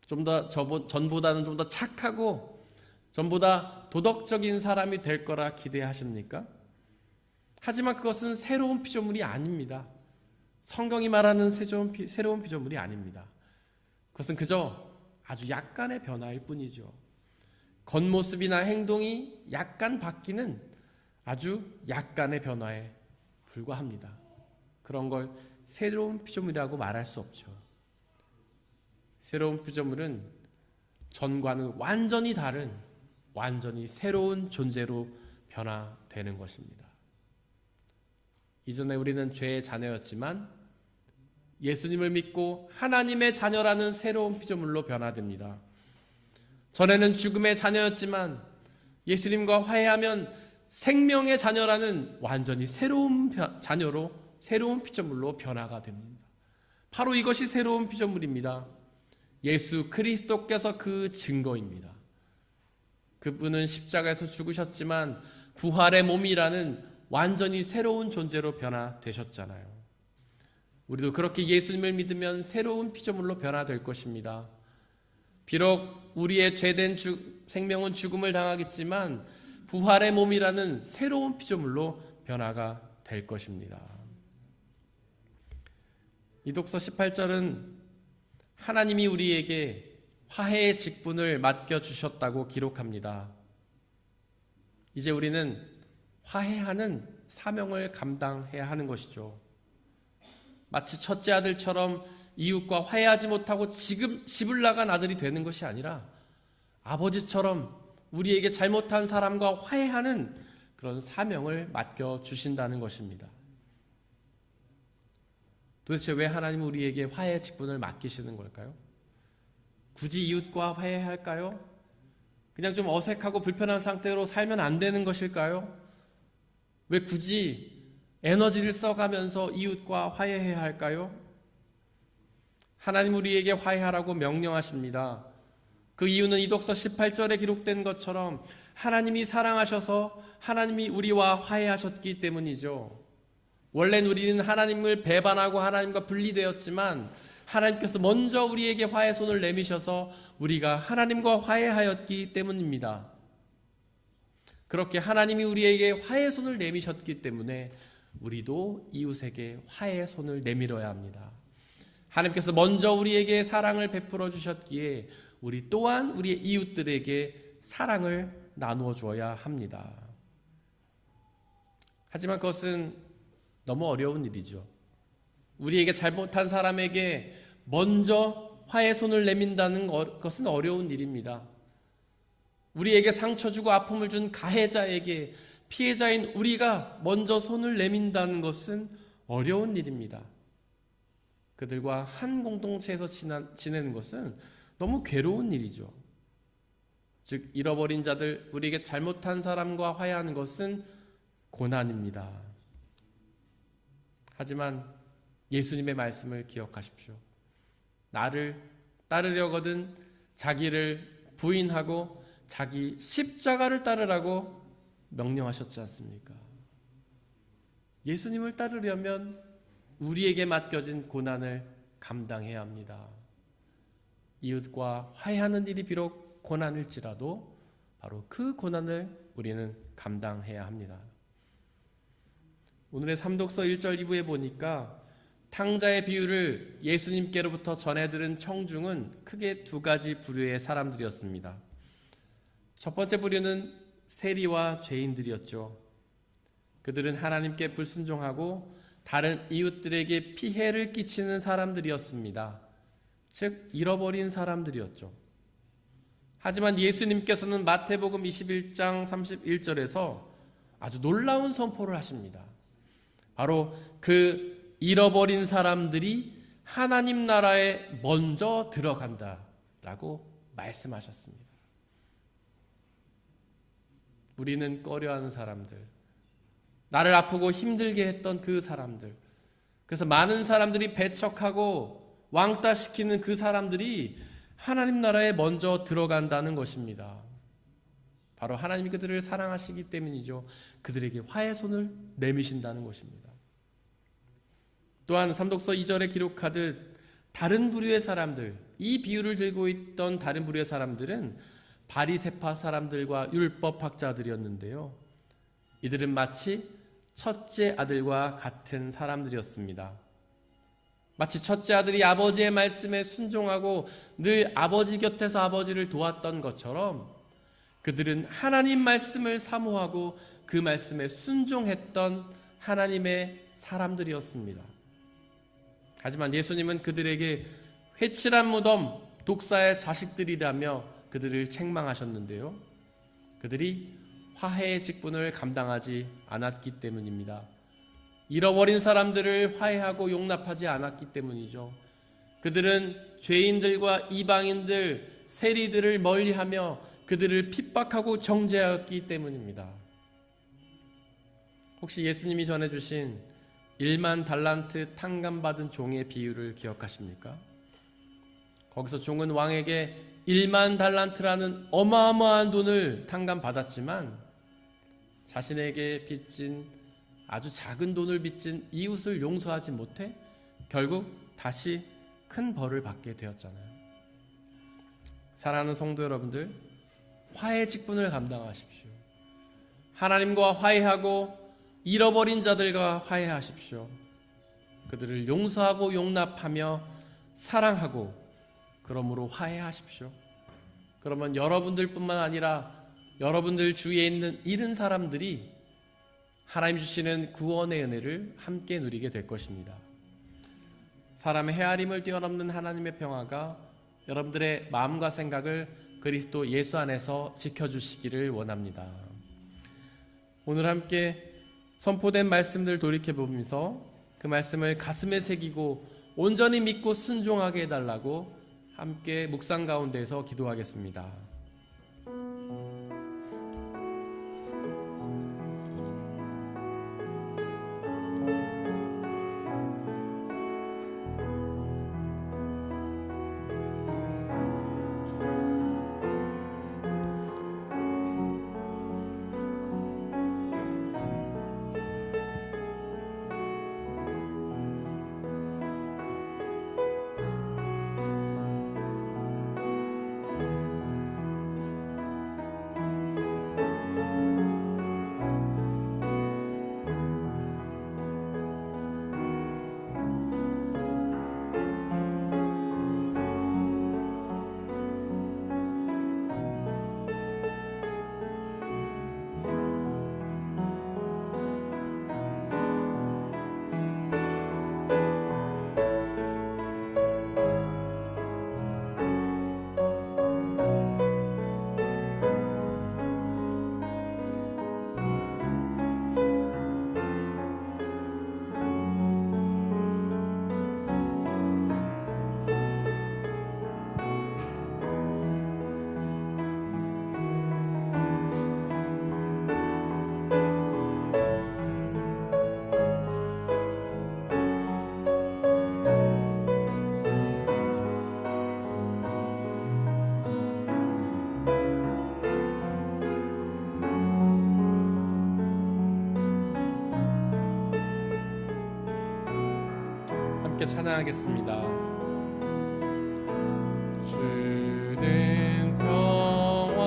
좀 더 전보다는 좀 더 착하고 전보다 도덕적인 사람이 될 거라 기대하십니까? 하지만 그것은 새로운 피조물이 아닙니다. 성경이 말하는 새로운 피조물이 아닙니다. 그것은 그저 아주 약간의 변화일 뿐이죠. 겉모습이나 행동이 약간 바뀌는 아주 약간의 변화에 불과합니다. 그런 걸 새로운 피조물이라고 말할 수 없죠. 새로운 피조물은 전과는 완전히 다른, 완전히 새로운 존재로 변화되는 것입니다. 이전에 우리는 죄의 자녀였지만 예수님을 믿고 하나님의 자녀라는 새로운 피조물로 변화됩니다. 전에는 죽음의 자녀였지만 예수님과 화해하면 생명의 자녀라는 완전히 새로운 자녀로, 새로운 피조물로 변화가 됩니다. 바로 이것이 새로운 피조물입니다. 예수 그리스도께서 그 증거입니다. 그분은 십자가에서 죽으셨지만 부활의 몸이라는 완전히 새로운 존재로 변화되셨잖아요. 우리도 그렇게 예수님을 믿으면 새로운 피조물로 변화될 것입니다. 비록 우리의 죄된 생명은 죽음을 당하겠지만 부활의 몸이라는 새로운 피조물로 변화가 될 것입니다. 이독서 18절은 하나님이 우리에게 화해의 직분을 맡겨주셨다고 기록합니다. 이제 우리는 화해하는 사명을 감당해야 하는 것이죠. 마치 첫째 아들처럼 이웃과 화해하지 못하고 지금 집을 나간 아들이 되는 것이 아니라 아버지처럼 우리에게 잘못한 사람과 화해하는 그런 사명을 맡겨주신다는 것입니다. 도대체 왜 하나님은 우리에게 화해의 직분을 맡기시는 걸까요? 굳이 이웃과 화해할까요? 그냥 좀 어색하고 불편한 상태로 살면 안 되는 것일까요? 왜 굳이 에너지를 써가면서 이웃과 화해해야 할까요? 하나님 우리에게 화해하라고 명령하십니다. 그 이유는 이독서 18절에 기록된 것처럼 하나님이 사랑하셔서 하나님이 우리와 화해하셨기 때문이죠. 원래는 우리는 하나님을 배반하고 하나님과 분리되었지만 하나님께서 먼저 우리에게 화해 손을 내미셔서 우리가 하나님과 화해하였기 때문입니다. 그렇게 하나님이 우리에게 화해 손을 내미셨기 때문에 우리도 이웃에게 화해 손을 내밀어야 합니다. 하나님께서 먼저 우리에게 사랑을 베풀어 주셨기에 우리 또한 우리의 이웃들에게 사랑을 나누어 주어야 합니다. 하지만 그것은 너무 어려운 일이죠. 우리에게 잘못한 사람에게 먼저 화해 손을 내민다는 것은 어려운 일입니다. 우리에게 상처 주고 아픔을 준 가해자에게 피해자인 우리가 먼저 손을 내민다는 것은 어려운 일입니다. 그들과 한 공동체에서 지내는 것은 너무 괴로운 일이죠. 즉 잃어버린 자들, 우리에게 잘못한 사람과 화해하는 것은 고난입니다. 하지만 예수님의 말씀을 기억하십시오. 나를 따르려거든 자기를 부인하고 자기 십자가를 따르라고 명령하셨지 않습니까? 예수님을 따르려면 우리에게 맡겨진 고난을 감당해야 합니다. 이웃과 화해하는 일이 비록 고난일지라도 바로 그 고난을 우리는 감당해야 합니다. 오늘의 삼독서 1절 2부에 보니까 탕자의 비유를 예수님께로부터 전해 들은 청중은 크게 두 가지 부류의 사람들이었습니다. 첫 번째 부류는 세리와 죄인들이었죠. 그들은 하나님께 불순종하고 다른 이웃들에게 피해를 끼치는 사람들이었습니다. 즉 잃어버린 사람들이었죠. 하지만 예수님께서는 마태복음 21장 31절에서 아주 놀라운 선포를 하십니다. 바로 그 잃어버린 사람들이 하나님 나라에 먼저 들어간다라고 말씀하셨습니다. 우리는 꺼려하는 사람들, 나를 아프고 힘들게 했던 그 사람들, 그래서 많은 사람들이 배척하고 왕따시키는 그 사람들이 하나님 나라에 먼저 들어간다는 것입니다. 바로 하나님이 그들을 사랑하시기 때문이죠. 그들에게 화해 손을 내미신다는 것입니다. 또한 삼독서 2절에 기록하듯 다른 부류의 사람들, 이 비유를 들고 있던 다른 부류의 사람들은 바리새파 사람들과 율법학자들이었는데요. 이들은 마치 첫째 아들과 같은 사람들이었습니다. 마치 첫째 아들이 아버지의 말씀에 순종하고 늘 아버지 곁에서 아버지를 도왔던 것처럼 그들은 하나님 말씀을 사모하고 그 말씀에 순종했던 하나님의 사람들이었습니다. 하지만 예수님은 그들에게 회칠한 무덤, 독사의 자식들이라며 그들을 책망하셨는데요. 그들이 화해의 직분을 감당하지 않았기 때문입니다. 잃어버린 사람들을 화해하고 용납하지 않았기 때문이죠. 그들은 죄인들과 이방인들, 세리들을 멀리하며 그들을 핍박하고 정죄하였기 때문입니다. 혹시 예수님이 전해주신 1만 달란트 탕감받은 종의 비유를 기억하십니까? 거기서 종은 왕에게 1만 달란트라는 어마어마한 돈을 탕감받았지만 자신에게 빚진 아주 작은 돈을 빚진 이웃을 용서하지 못해 결국 다시 큰 벌을 받게 되었잖아요. 사랑하는 성도 여러분들, 화해 직분을 감당하십시오. 하나님과 화해하고 잃어버린 자들과 화해하십시오. 그들을 용서하고 용납하며 사랑하고 그러므로 화해하십시오. 그러면 여러분들뿐만 아니라 여러분들 주위에 있는 잃은 사람들이 하나님 주시는 구원의 은혜를 함께 누리게 될 것입니다. 사람의 헤아림을 뛰어넘는 하나님의 평화가 여러분들의 마음과 생각을 그리스도 예수 안에서 지켜주시기를 원합니다. 오늘 함께 선포된 말씀들 돌이켜보면서 그 말씀을 가슴에 새기고 온전히 믿고 순종하게 해달라고 함께 묵상 가운데에서 기도하겠습니다. 함께 찬양하겠습니다. 주는 평화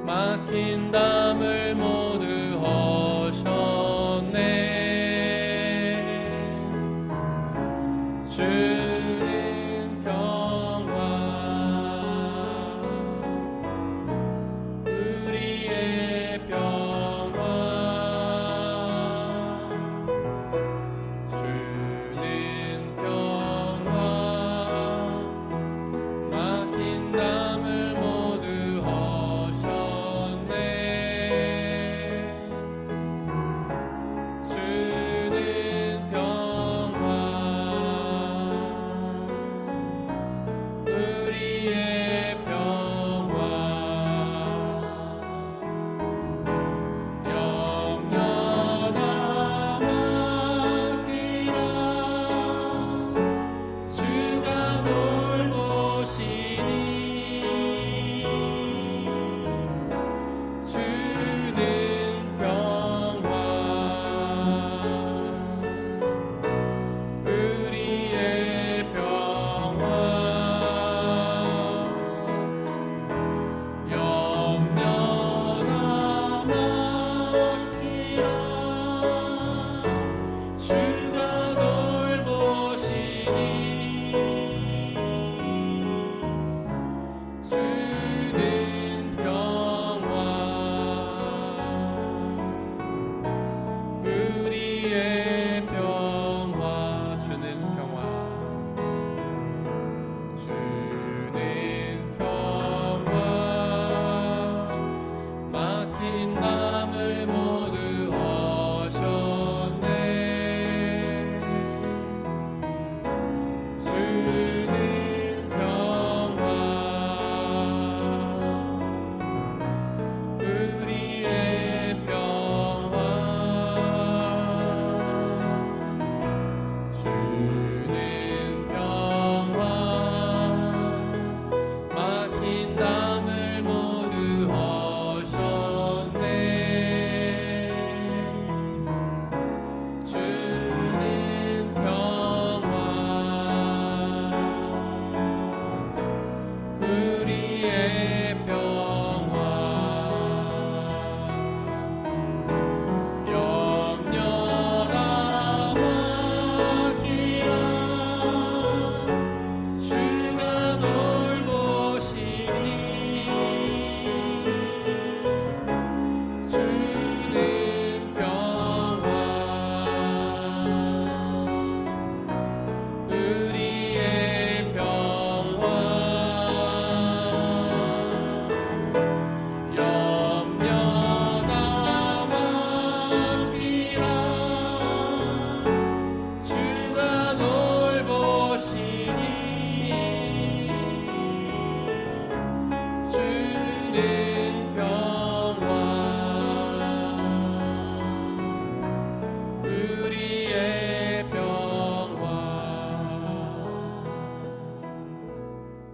막힌 담을 모두 허셨네. 주는 평화 우리의 평화 주는 평화 막힌 담을 모두 허셨네. 주는 평화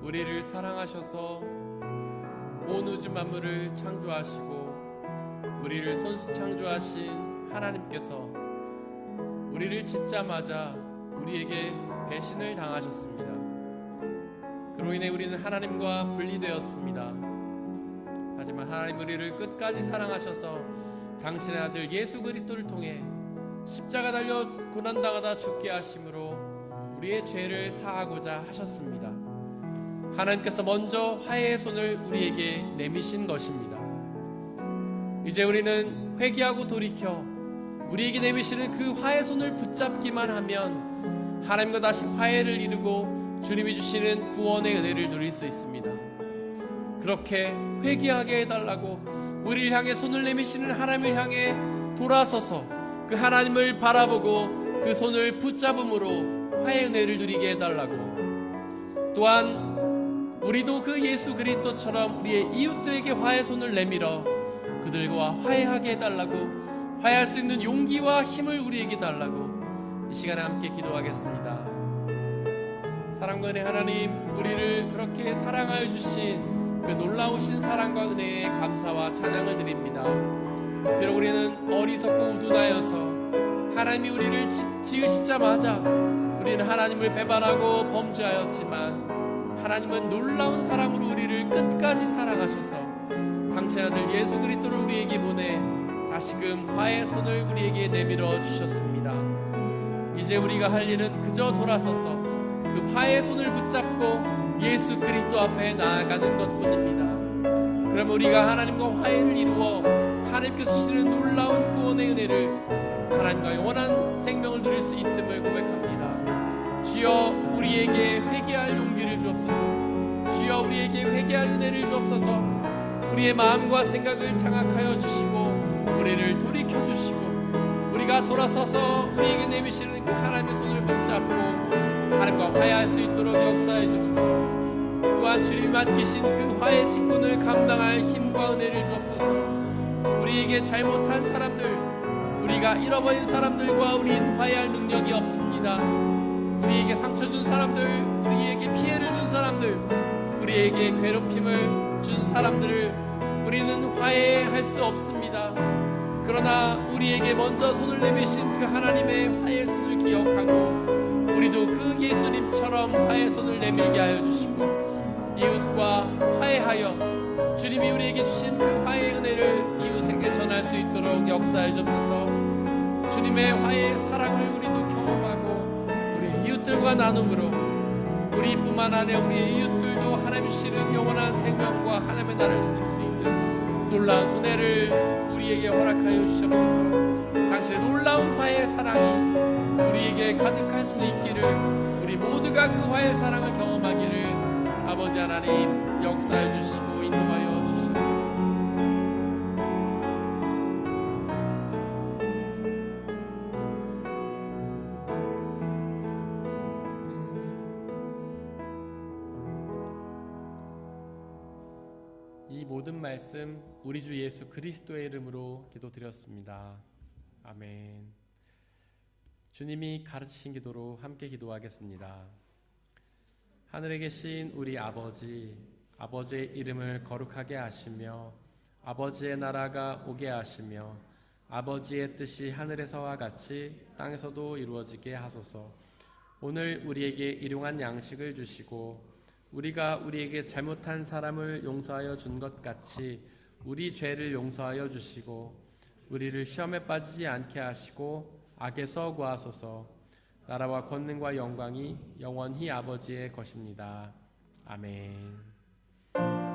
우리를 사랑하셔서 온 우주 만물을 창조하시고 우리를 손수 창조하신 하나님께서 우리를 짓자마자 우리에게 배신을 당하셨습니다. 그로 인해 우리는 하나님과 분리되었습니다. 하지만 하나님 우리를 끝까지 사랑하셔서 당신의 아들 예수 그리스도를 통해 십자가 달려 고난당하다 죽게 하심으로 우리의 죄를 사하고자 하셨습니다. 하나님께서 먼저 화해의 손을 우리에게 내미신 것입니다. 이제 우리는 회개하고 돌이켜 우리에게 내미시는 그 화해의 손을 붙잡기만 하면 하나님과 다시 화해를 이루고 주님이 주시는 구원의 은혜를 누릴 수 있습니다. 그렇게 회개하게 해달라고 우리를 향해 손을 내미시는 하나님을 향해 돌아서서 그 하나님을 바라보고 그 손을 붙잡음으로 화해의 은혜를 누리게 해달라고, 또한 우리도 그 예수 그리스도처럼 우리의 이웃들에게 화해의 손을 내밀어 그들과 화해하게 해달라고, 화해할 수 있는 용기와 힘을 우리에게 달라고 이 시간에 함께 기도하겠습니다. 사랑과 은혜 하나님, 우리를 그렇게 사랑하여 주신 그 놀라우신 사랑과 은혜에 감사와 찬양을 드립니다. 비록 우리는 어리석고 우둔하여서 하나님이 우리를 지으시자마자 우리는 하나님을 배반하고 범죄하였지만 하나님은 놀라운 사랑으로 우리를 끝까지 사랑하셔서 당신 아들 예수 그리스도를 우리에게 보내 다시금 화해의 손을 우리에게 내밀어 주셨습니다. 이제 우리가 할 일은 그저 돌아서서 그 화해의 손을 붙잡고 예수 그리스도 앞에 나아가는 것뿐입니다. 그럼 우리가 하나님과 화해를 이루어 하나님께서 주시는 놀라운 구원의 은혜를, 하나님과 영원한 생명을 누릴 수 있음을 고백합니다. 주여 우리에게 회개할 용기를 주옵소서. 주여 우리에게 회개할 은혜를 주옵소서. 우리의 마음과 생각을 장악하여 주시고 우리를 돌이켜 주시고 우리가 돌아서서 우리에게 내미시는 그 하나님의 손을 붙잡고 하나님과 화해할 수 있도록 역사해 주옵소서. 또한 주님이 맡기신 그 화해 직분을 감당할 힘과 은혜를 주옵소서. 우리에게 잘못한 사람들, 우리가 잃어버린 사람들과 우리는 화해할 능력이 없습니다. 우리에게 상처 준 사람들, 우리에게 피해를 준 사람들, 우리에게 괴롭힘을 준 사람들을 우리는 화해할 수 없습니다. 그러나 우리에게 먼저 손을 내미신 그 하나님의 화해의 손을 기억하고 우리도 그 예수님처럼 화해의 손을 내밀게 하여 주시고 이웃과 화해하여 주님이 우리에게 주신 그 화해의 은혜를 이웃에게 전할 수 있도록 역사해 주옵소서. 주님의 화해의 사랑을 우리도 경험하고 우리 이웃들과 나눔으로 우리뿐만 아니라 우리의 이웃들도 하나님 주시는 영원한 생명과 하나님의 나라를 누릴 수 있는 놀라운 은혜를 우리에게 허락하여 주시옵소서. 당신의 놀라운 화해의 사랑이 우리에게 가득할 수 있기를, 우리 모두가 그 화해의 사랑을 경험하기를 아버지 하나님 역사해 주시고 인도하여 주시옵소서. 이 모든 말씀 우리 주 예수 그리스도의 이름으로 기도드렸습니다. 아멘. 주님이 가르치신 기도로 함께 기도하겠습니다. 하늘에 계신 우리 아버지, 아버지의 이름을 거룩하게 하시며 아버지의 나라가 오게 하시며 아버지의 뜻이 하늘에서와 같이 땅에서도 이루어지게 하소서. 오늘 우리에게 일용할 양식을 주시고 우리가 우리에게 잘못한 사람을 용서하여 준 것 같이 우리 죄를 용서하여 주시고 우리를 시험에 빠지지 않게 하시고 악에서 구하소서. 나라와 권능과 영광이 영원히 아버지의 것입니다. 아멘. 오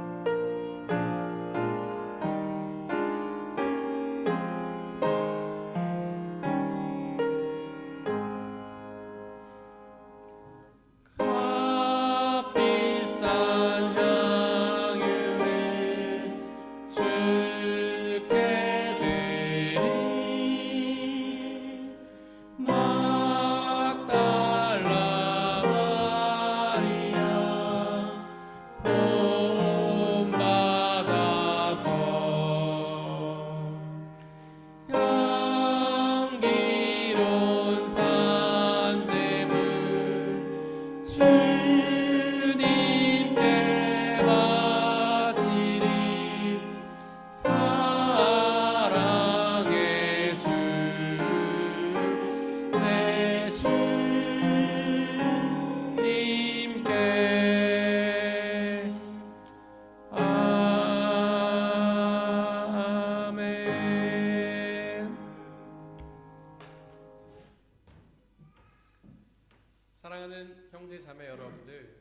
사랑하는 형제 자매 여러분들,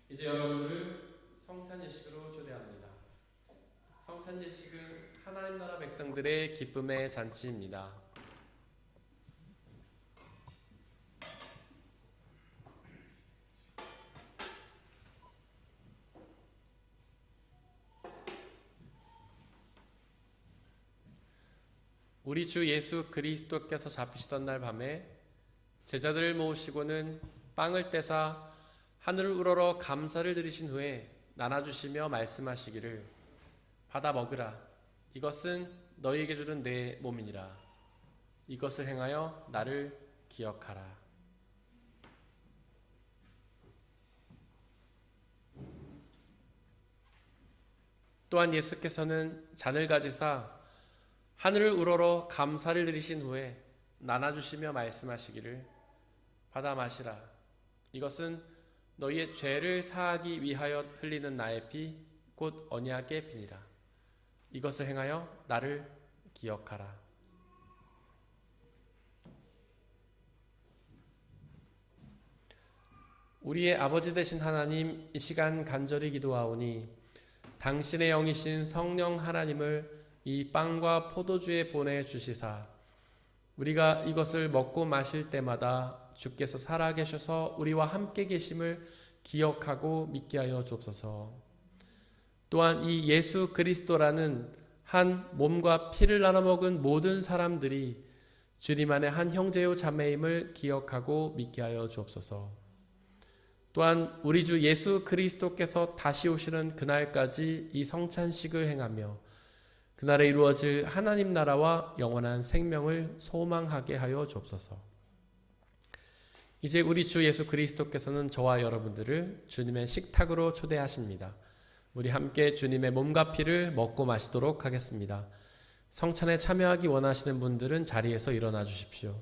이제 여러분들을 성찬 예식으로 초대합니다. 성찬 예식은 하나님 나라 백성들의 기쁨의 잔치입니다. 우리 주 예수 그리스도께서 잡히시던 날 밤에 제자들을 모으시고는 빵을 떼사 하늘을 우러러 감사를 드리신 후에 나눠주시며 말씀하시기를 받아 먹으라. 이것은 너희에게 주는 내 몸이니라. 이것을 행하여 나를 기억하라. 또한 예수께서는 잔을 가지사 하늘을 우러러 감사를 드리신 후에 나눠주시며 말씀하시기를 받아 마시라. 이것은 너희의 죄를 사하기 위하여 흘리는 나의 피, 곧 언약의 피니라. 이것을 행하여 나를 기억하라. 우리의 아버지 되신 하나님, 이 시간 간절히 기도하오니 당신의 영이신 성령 하나님을 이 빵과 포도주에 보내주시사 우리가 이것을 먹고 마실 때마다 주께서 살아계셔서 우리와 함께 계심을 기억하고 믿게 하여 주옵소서. 또한 이 예수 그리스도라는 한 몸과 피를 나눠 먹은 모든 사람들이 주님 안에 한 형제요 자매임을 기억하고 믿게 하여 주옵소서. 또한 우리 주 예수 그리스도께서 다시 오시는 그날까지 이 성찬식을 행하며 그날에 이루어질 하나님 나라와 영원한 생명을 소망하게 하여 주옵소서. 이제 우리 주 예수 그리스도께서는 저와 여러분들을 주님의 식탁으로 초대하십니다. 우리 함께 주님의 몸과 피를 먹고 마시도록 하겠습니다. 성찬에 참여하기 원하시는 분들은 자리에서 일어나 주십시오.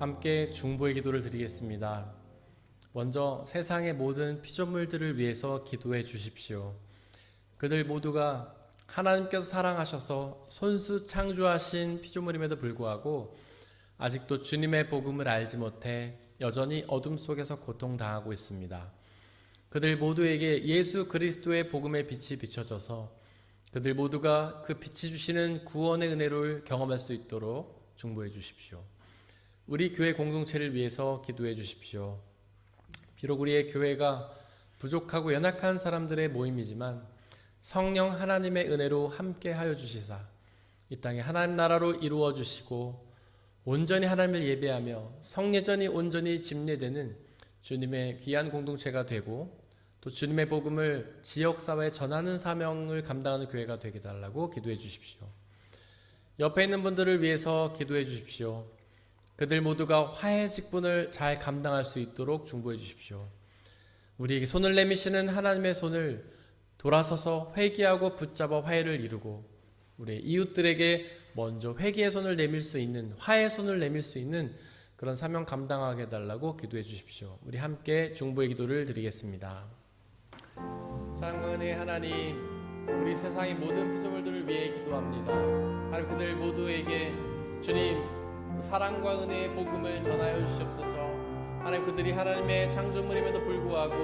함께 중보의 기도를 드리겠습니다. 먼저 세상의 모든 피조물들을 위해서 기도해 주십시오. 그들 모두가 하나님께서 사랑하셔서 손수 창조하신 피조물임에도 불구하고 아직도 주님의 복음을 알지 못해 여전히 어둠 속에서 고통당하고 있습니다. 그들 모두에게 예수 그리스도의 복음의 빛이 비춰져서 그들 모두가 그 빛이 주시는 구원의 은혜를 경험할 수 있도록 중보해 주십시오. 우리 교회 공동체를 위해서 기도해 주십시오. 비록 우리의 교회가 부족하고 연약한 사람들의 모임이지만 성령 하나님의 은혜로 함께 하여 주시사 이 땅에 하나님 나라로 이루어 주시고 온전히 하나님을 예배하며 성례전이 온전히 집례되는 주님의 귀한 공동체가 되고 또 주님의 복음을 지역사회에 전하는 사명을 감당하는 교회가 되게 달라고 기도해 주십시오. 옆에 있는 분들을 위해서 기도해 주십시오. 그들 모두가 화해 직분을 잘 감당할 수 있도록 중보해 주십시오. 우리에게 손을 내미시는 하나님의 손을 돌아서서 회개하고 붙잡아 화해를 이루고 우리 이웃들에게 먼저 회개의 손을 내밀 수 있는 화해의 손을 내밀 수 있는 그런 사명 감당하게 해달라고 기도해 주십시오. 우리 함께 중보의 기도를 드리겠습니다. 사랑과 은혜의 하나님, 우리 세상의 모든 피조물들을 위해 기도합니다. 하나님 그들 모두에게 주님 사랑과 은혜의 복음을 전하여 주시옵소서. 하나님 그들이 하나님의 창조물임에도 불구하고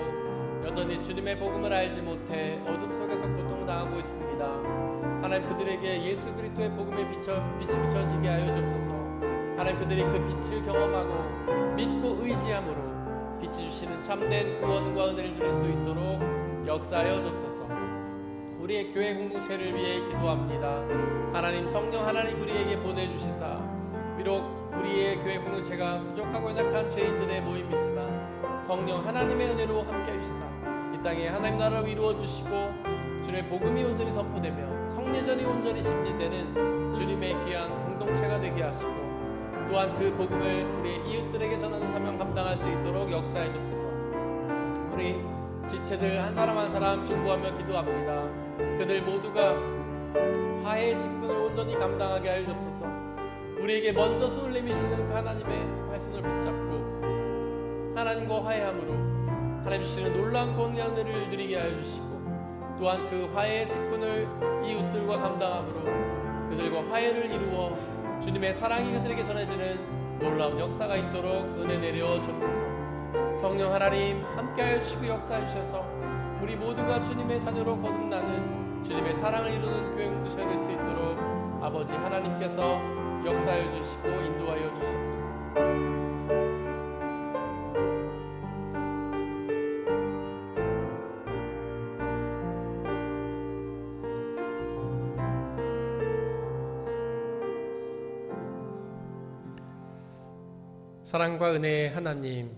여전히 주님의 복음을 알지 못해 어둠 속에서 고통당하고 있습니다. 하나님 그들에게 예수 그리스도의 복음의 빛이 비춰지게 하여 주옵소서. 하나님 그들이 그 빛을 경험하고 믿고 의지함으로 빛이 주시는 참된 구원과 은혜를 누릴 수 있도록 역사하여 주옵소서. 우리의 교회 공동체를 위해 기도합니다. 하나님 성령 하나님 우리에게 보내주시사 비록 우리의 교회 공동체가 부족하고 연약한 죄인들의 모임이지만 성령 하나님의 은혜로 함께 해주시사 이 땅에 하나님 나라를 이루어 주시고 주님의 복음이 온전히 선포되며 성례전이 온전히 집례되는 주님의 귀한 공동체가 되게 하시고 또한 그 복음을 우리 이웃들에게 전하는 사명 감당할 수 있도록 역사해 주옵소서. 우리 지체들 한 사람 한 사람 중보하며 기도합니다. 그들 모두가 화해의 직분을 온전히 감당하게 하여 주옵소서. 우리에게 먼저 손을 내미시는 그 하나님의 손을 붙잡고 하나님과 화해함으로 하나님 주시는 놀라운 구원의 은혜를 누리게 하여 주시고 또한 그 화해의 직분을 이웃들과 감당함으로 그들과 화해를 이루어 주님의 사랑이 그들에게 전해지는 놀라운 역사가 있도록 은혜 내려 주옵소서. 성령 하나님 함께하여 주시고 역사해 주셔서 우리 모두가 주님의 자녀로 거듭나는 주님의 사랑을 이루는 교회 공동체가 될 수 있도록 아버지 하나님께서 역사해 주시고 인도하여 주시옵소서. 사랑과 은혜의 하나님,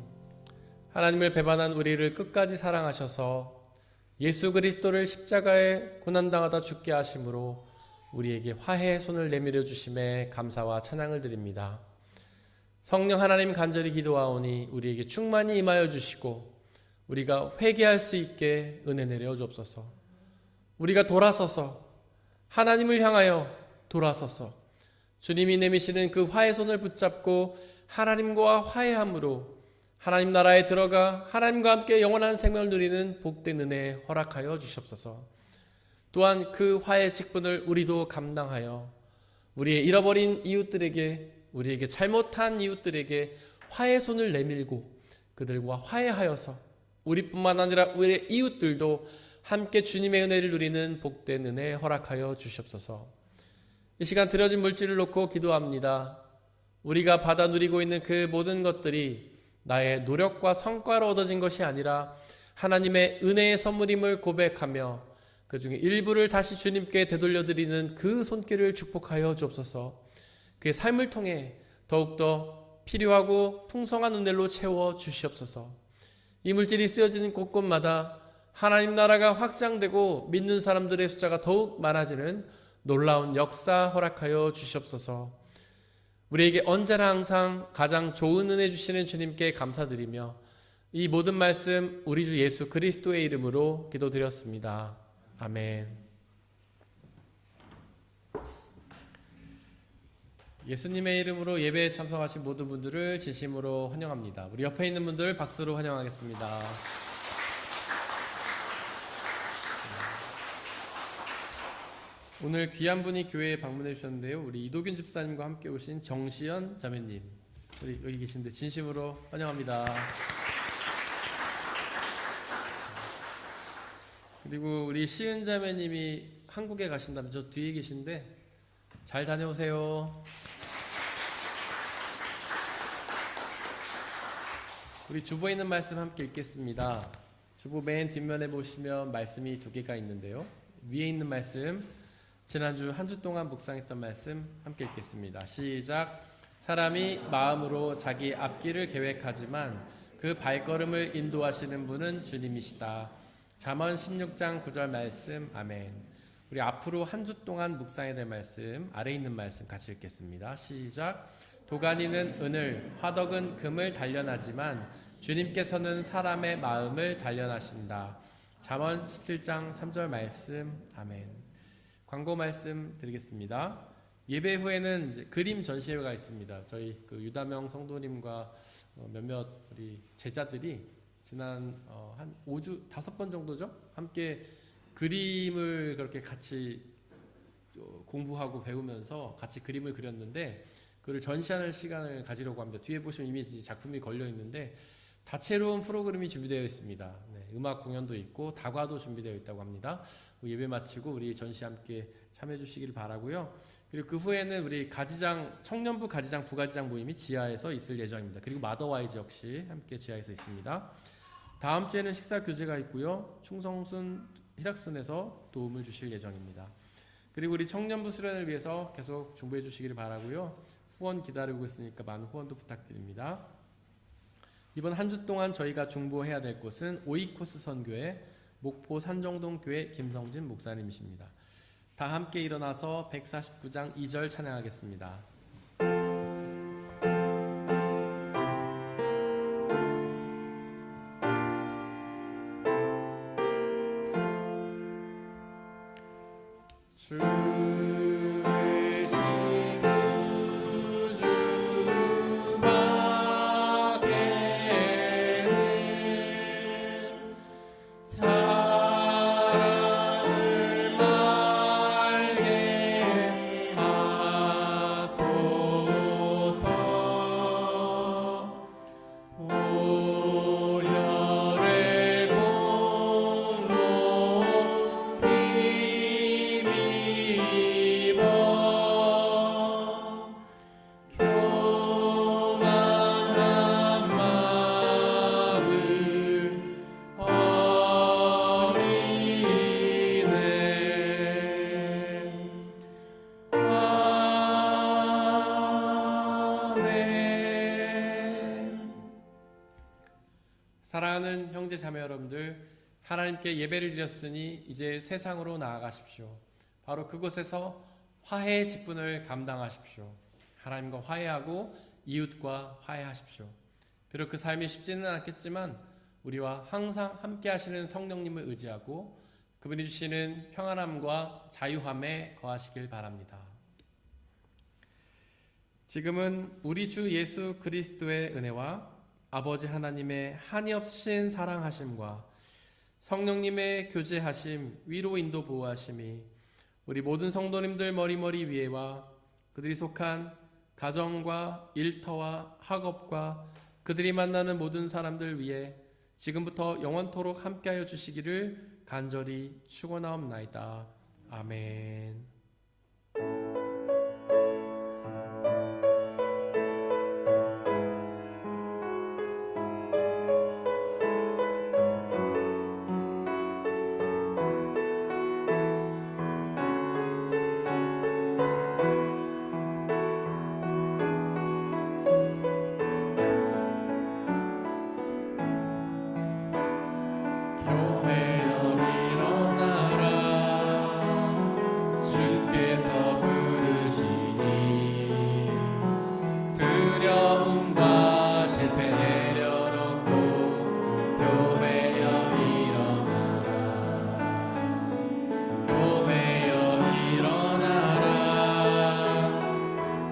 하나님을 배반한 우리를 끝까지 사랑하셔서 예수 그리스도를 십자가에 고난당하다 죽게 하심으로 우리에게 화해의 손을 내밀어 주심에 감사와 찬양을 드립니다. 성령 하나님 간절히 기도하오니 우리에게 충만히 임하여 주시고 우리가 회개할 수 있게 은혜 내려 주옵소서. 우리가 돌아서서 하나님을 향하여 돌아서서 주님이 내미시는 그 화해의 손을 붙잡고 하나님과 화해함으로 하나님 나라에 들어가 하나님과 함께 영원한 생명을 누리는 복된 은혜 허락하여 주시옵소서. 또한 그 화해의 직분을 우리도 감당하여 우리의 잃어버린 이웃들에게 우리에게 잘못한 이웃들에게 화해의 손을 내밀고 그들과 화해하여서 우리뿐만 아니라 우리의 이웃들도 함께 주님의 은혜를 누리는 복된 은혜 허락하여 주시옵소서. 이 시간 드려진 물질을 놓고 기도합니다. 우리가 받아 누리고 있는 그 모든 것들이 나의 노력과 성과로 얻어진 것이 아니라 하나님의 은혜의 선물임을 고백하며 그 중에 일부를 다시 주님께 되돌려드리는 그 손길을 축복하여 주옵소서. 그의 삶을 통해 더욱더 필요하고 풍성한 은혜로 채워 주시옵소서. 이 물질이 쓰여지는 곳곳마다 하나님 나라가 확장되고 믿는 사람들의 숫자가 더욱 많아지는 놀라운 역사 허락하여 주시옵소서. 우리에게 언제나 항상 가장 좋은 은혜 주시는 주님께 감사드리며 이 모든 말씀 우리 주 예수 그리스도의 이름으로 기도드렸습니다. 아멘. 예수님의 이름으로 예배에 참석하신 모든 분들을 진심으로 환영합니다. 우리 옆에 있는 분들 박수로 환영하겠습니다. 오늘 귀한 분이 교회에 방문해 주셨는데요. 우리 이도균 집사님과 함께 오신 정시연 자매님, 우리 여기 계신데 진심으로 환영합니다. 그리고 우리 시은 자매님이 한국에 가신다면 저 뒤에 계신데 잘 다녀오세요. 우리 주보에 있는 말씀 함께 읽겠습니다. 주보 맨 뒷면에 보시면 말씀이 두 개가 있는데요. 위에 있는 말씀, 지난주 한 주 동안 묵상했던 말씀 함께 읽겠습니다. 시작. 사람이 마음으로 자기 앞길을 계획하지만 그 발걸음을 인도하시는 분은 주님이시다. 잠언 16장 9절 말씀. 아멘. 우리 앞으로 한 주 동안 묵상해야 될 말씀, 아래 있는 말씀 같이 읽겠습니다. 시작. 도가니는 은을, 화덕은 금을 단련하지만 주님께서는 사람의 마음을 단련하신다. 잠언 17장 3절 말씀. 아멘. 광고 말씀 드리겠습니다. 예배 후에는 이제 그림 전시회가 있습니다. 저희 그 유다명 성도님과 몇몇 우리 제자들이 지난 한 5주 5번 정도죠? 함께 그림을 그렇게 같이 공부하고 배우면서 같이 그림을 그렸는데 그걸 전시하는 시간을 가지려고 합니다. 뒤에 보시면 이미 작품이 걸려 있는데 다채로운 프로그램이 준비되어 있습니다. 네, 음악 공연도 있고 다과도 준비되어 있다고 합니다. 예배 마치고 우리 전시 함께 참여해 주시길 바라고요. 그리고 그 후에는 우리 가지장, 청년부 가지장, 부가지장 모임이 지하에서 있을 예정입니다. 그리고 마더와이즈 역시 함께 지하에서 있습니다. 다음 주에는 식사 교제가 있고요. 충성순 희락순에서 도움을 주실 예정입니다. 그리고 우리 청년부 수련을 위해서 계속 중보해 주시기를 바라고요. 후원 기다리고 있으니까 많은 후원도 부탁드립니다. 이번 한 주 동안 저희가 중보해야 될 곳은 오이코스 선교회 목포 산정동교회 김성진 목사님이십니다. 다 함께 일어나서 149장 2절 찬양하겠습니다. 사랑하는 형제 자매 여러분들, 하나님께 예배를 드렸으니 이제 세상으로 나아가십시오. 바로 그곳에서 화해의 직분을 감당하십시오. 하나님과 화해하고 이웃과 화해하십시오. 비록 그 삶이 쉽지는 않겠지만 우리와 항상 함께 하시는 성령님을 의지하고 그분이 주시는 평안함과 자유함에 거하시길 바랍니다. 지금은 우리 주 예수 그리스도의 은혜와 아버지 하나님의 한이 없으신 사랑하심과 성령님의 교제하심, 위로 인도 보호하심이 우리 모든 성도님들 머리머리 위에와 그들이 속한 가정과 일터와 학업과 그들이 만나는 모든 사람들 위에 지금부터 영원토록 함께하여 주시기를 간절히 축원하옵나이다. 아멘.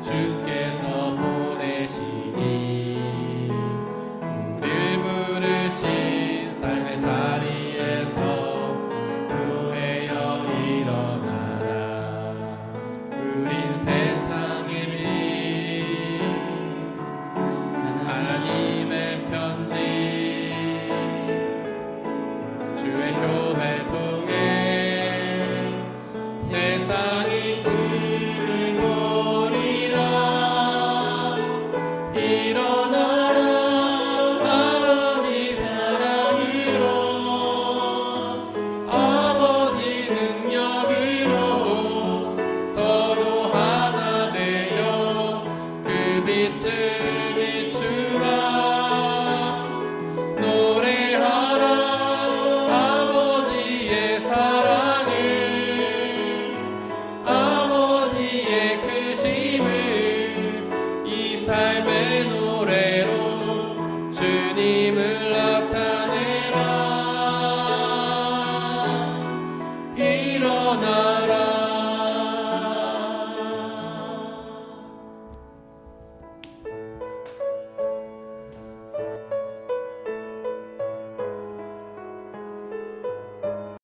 주께 우리의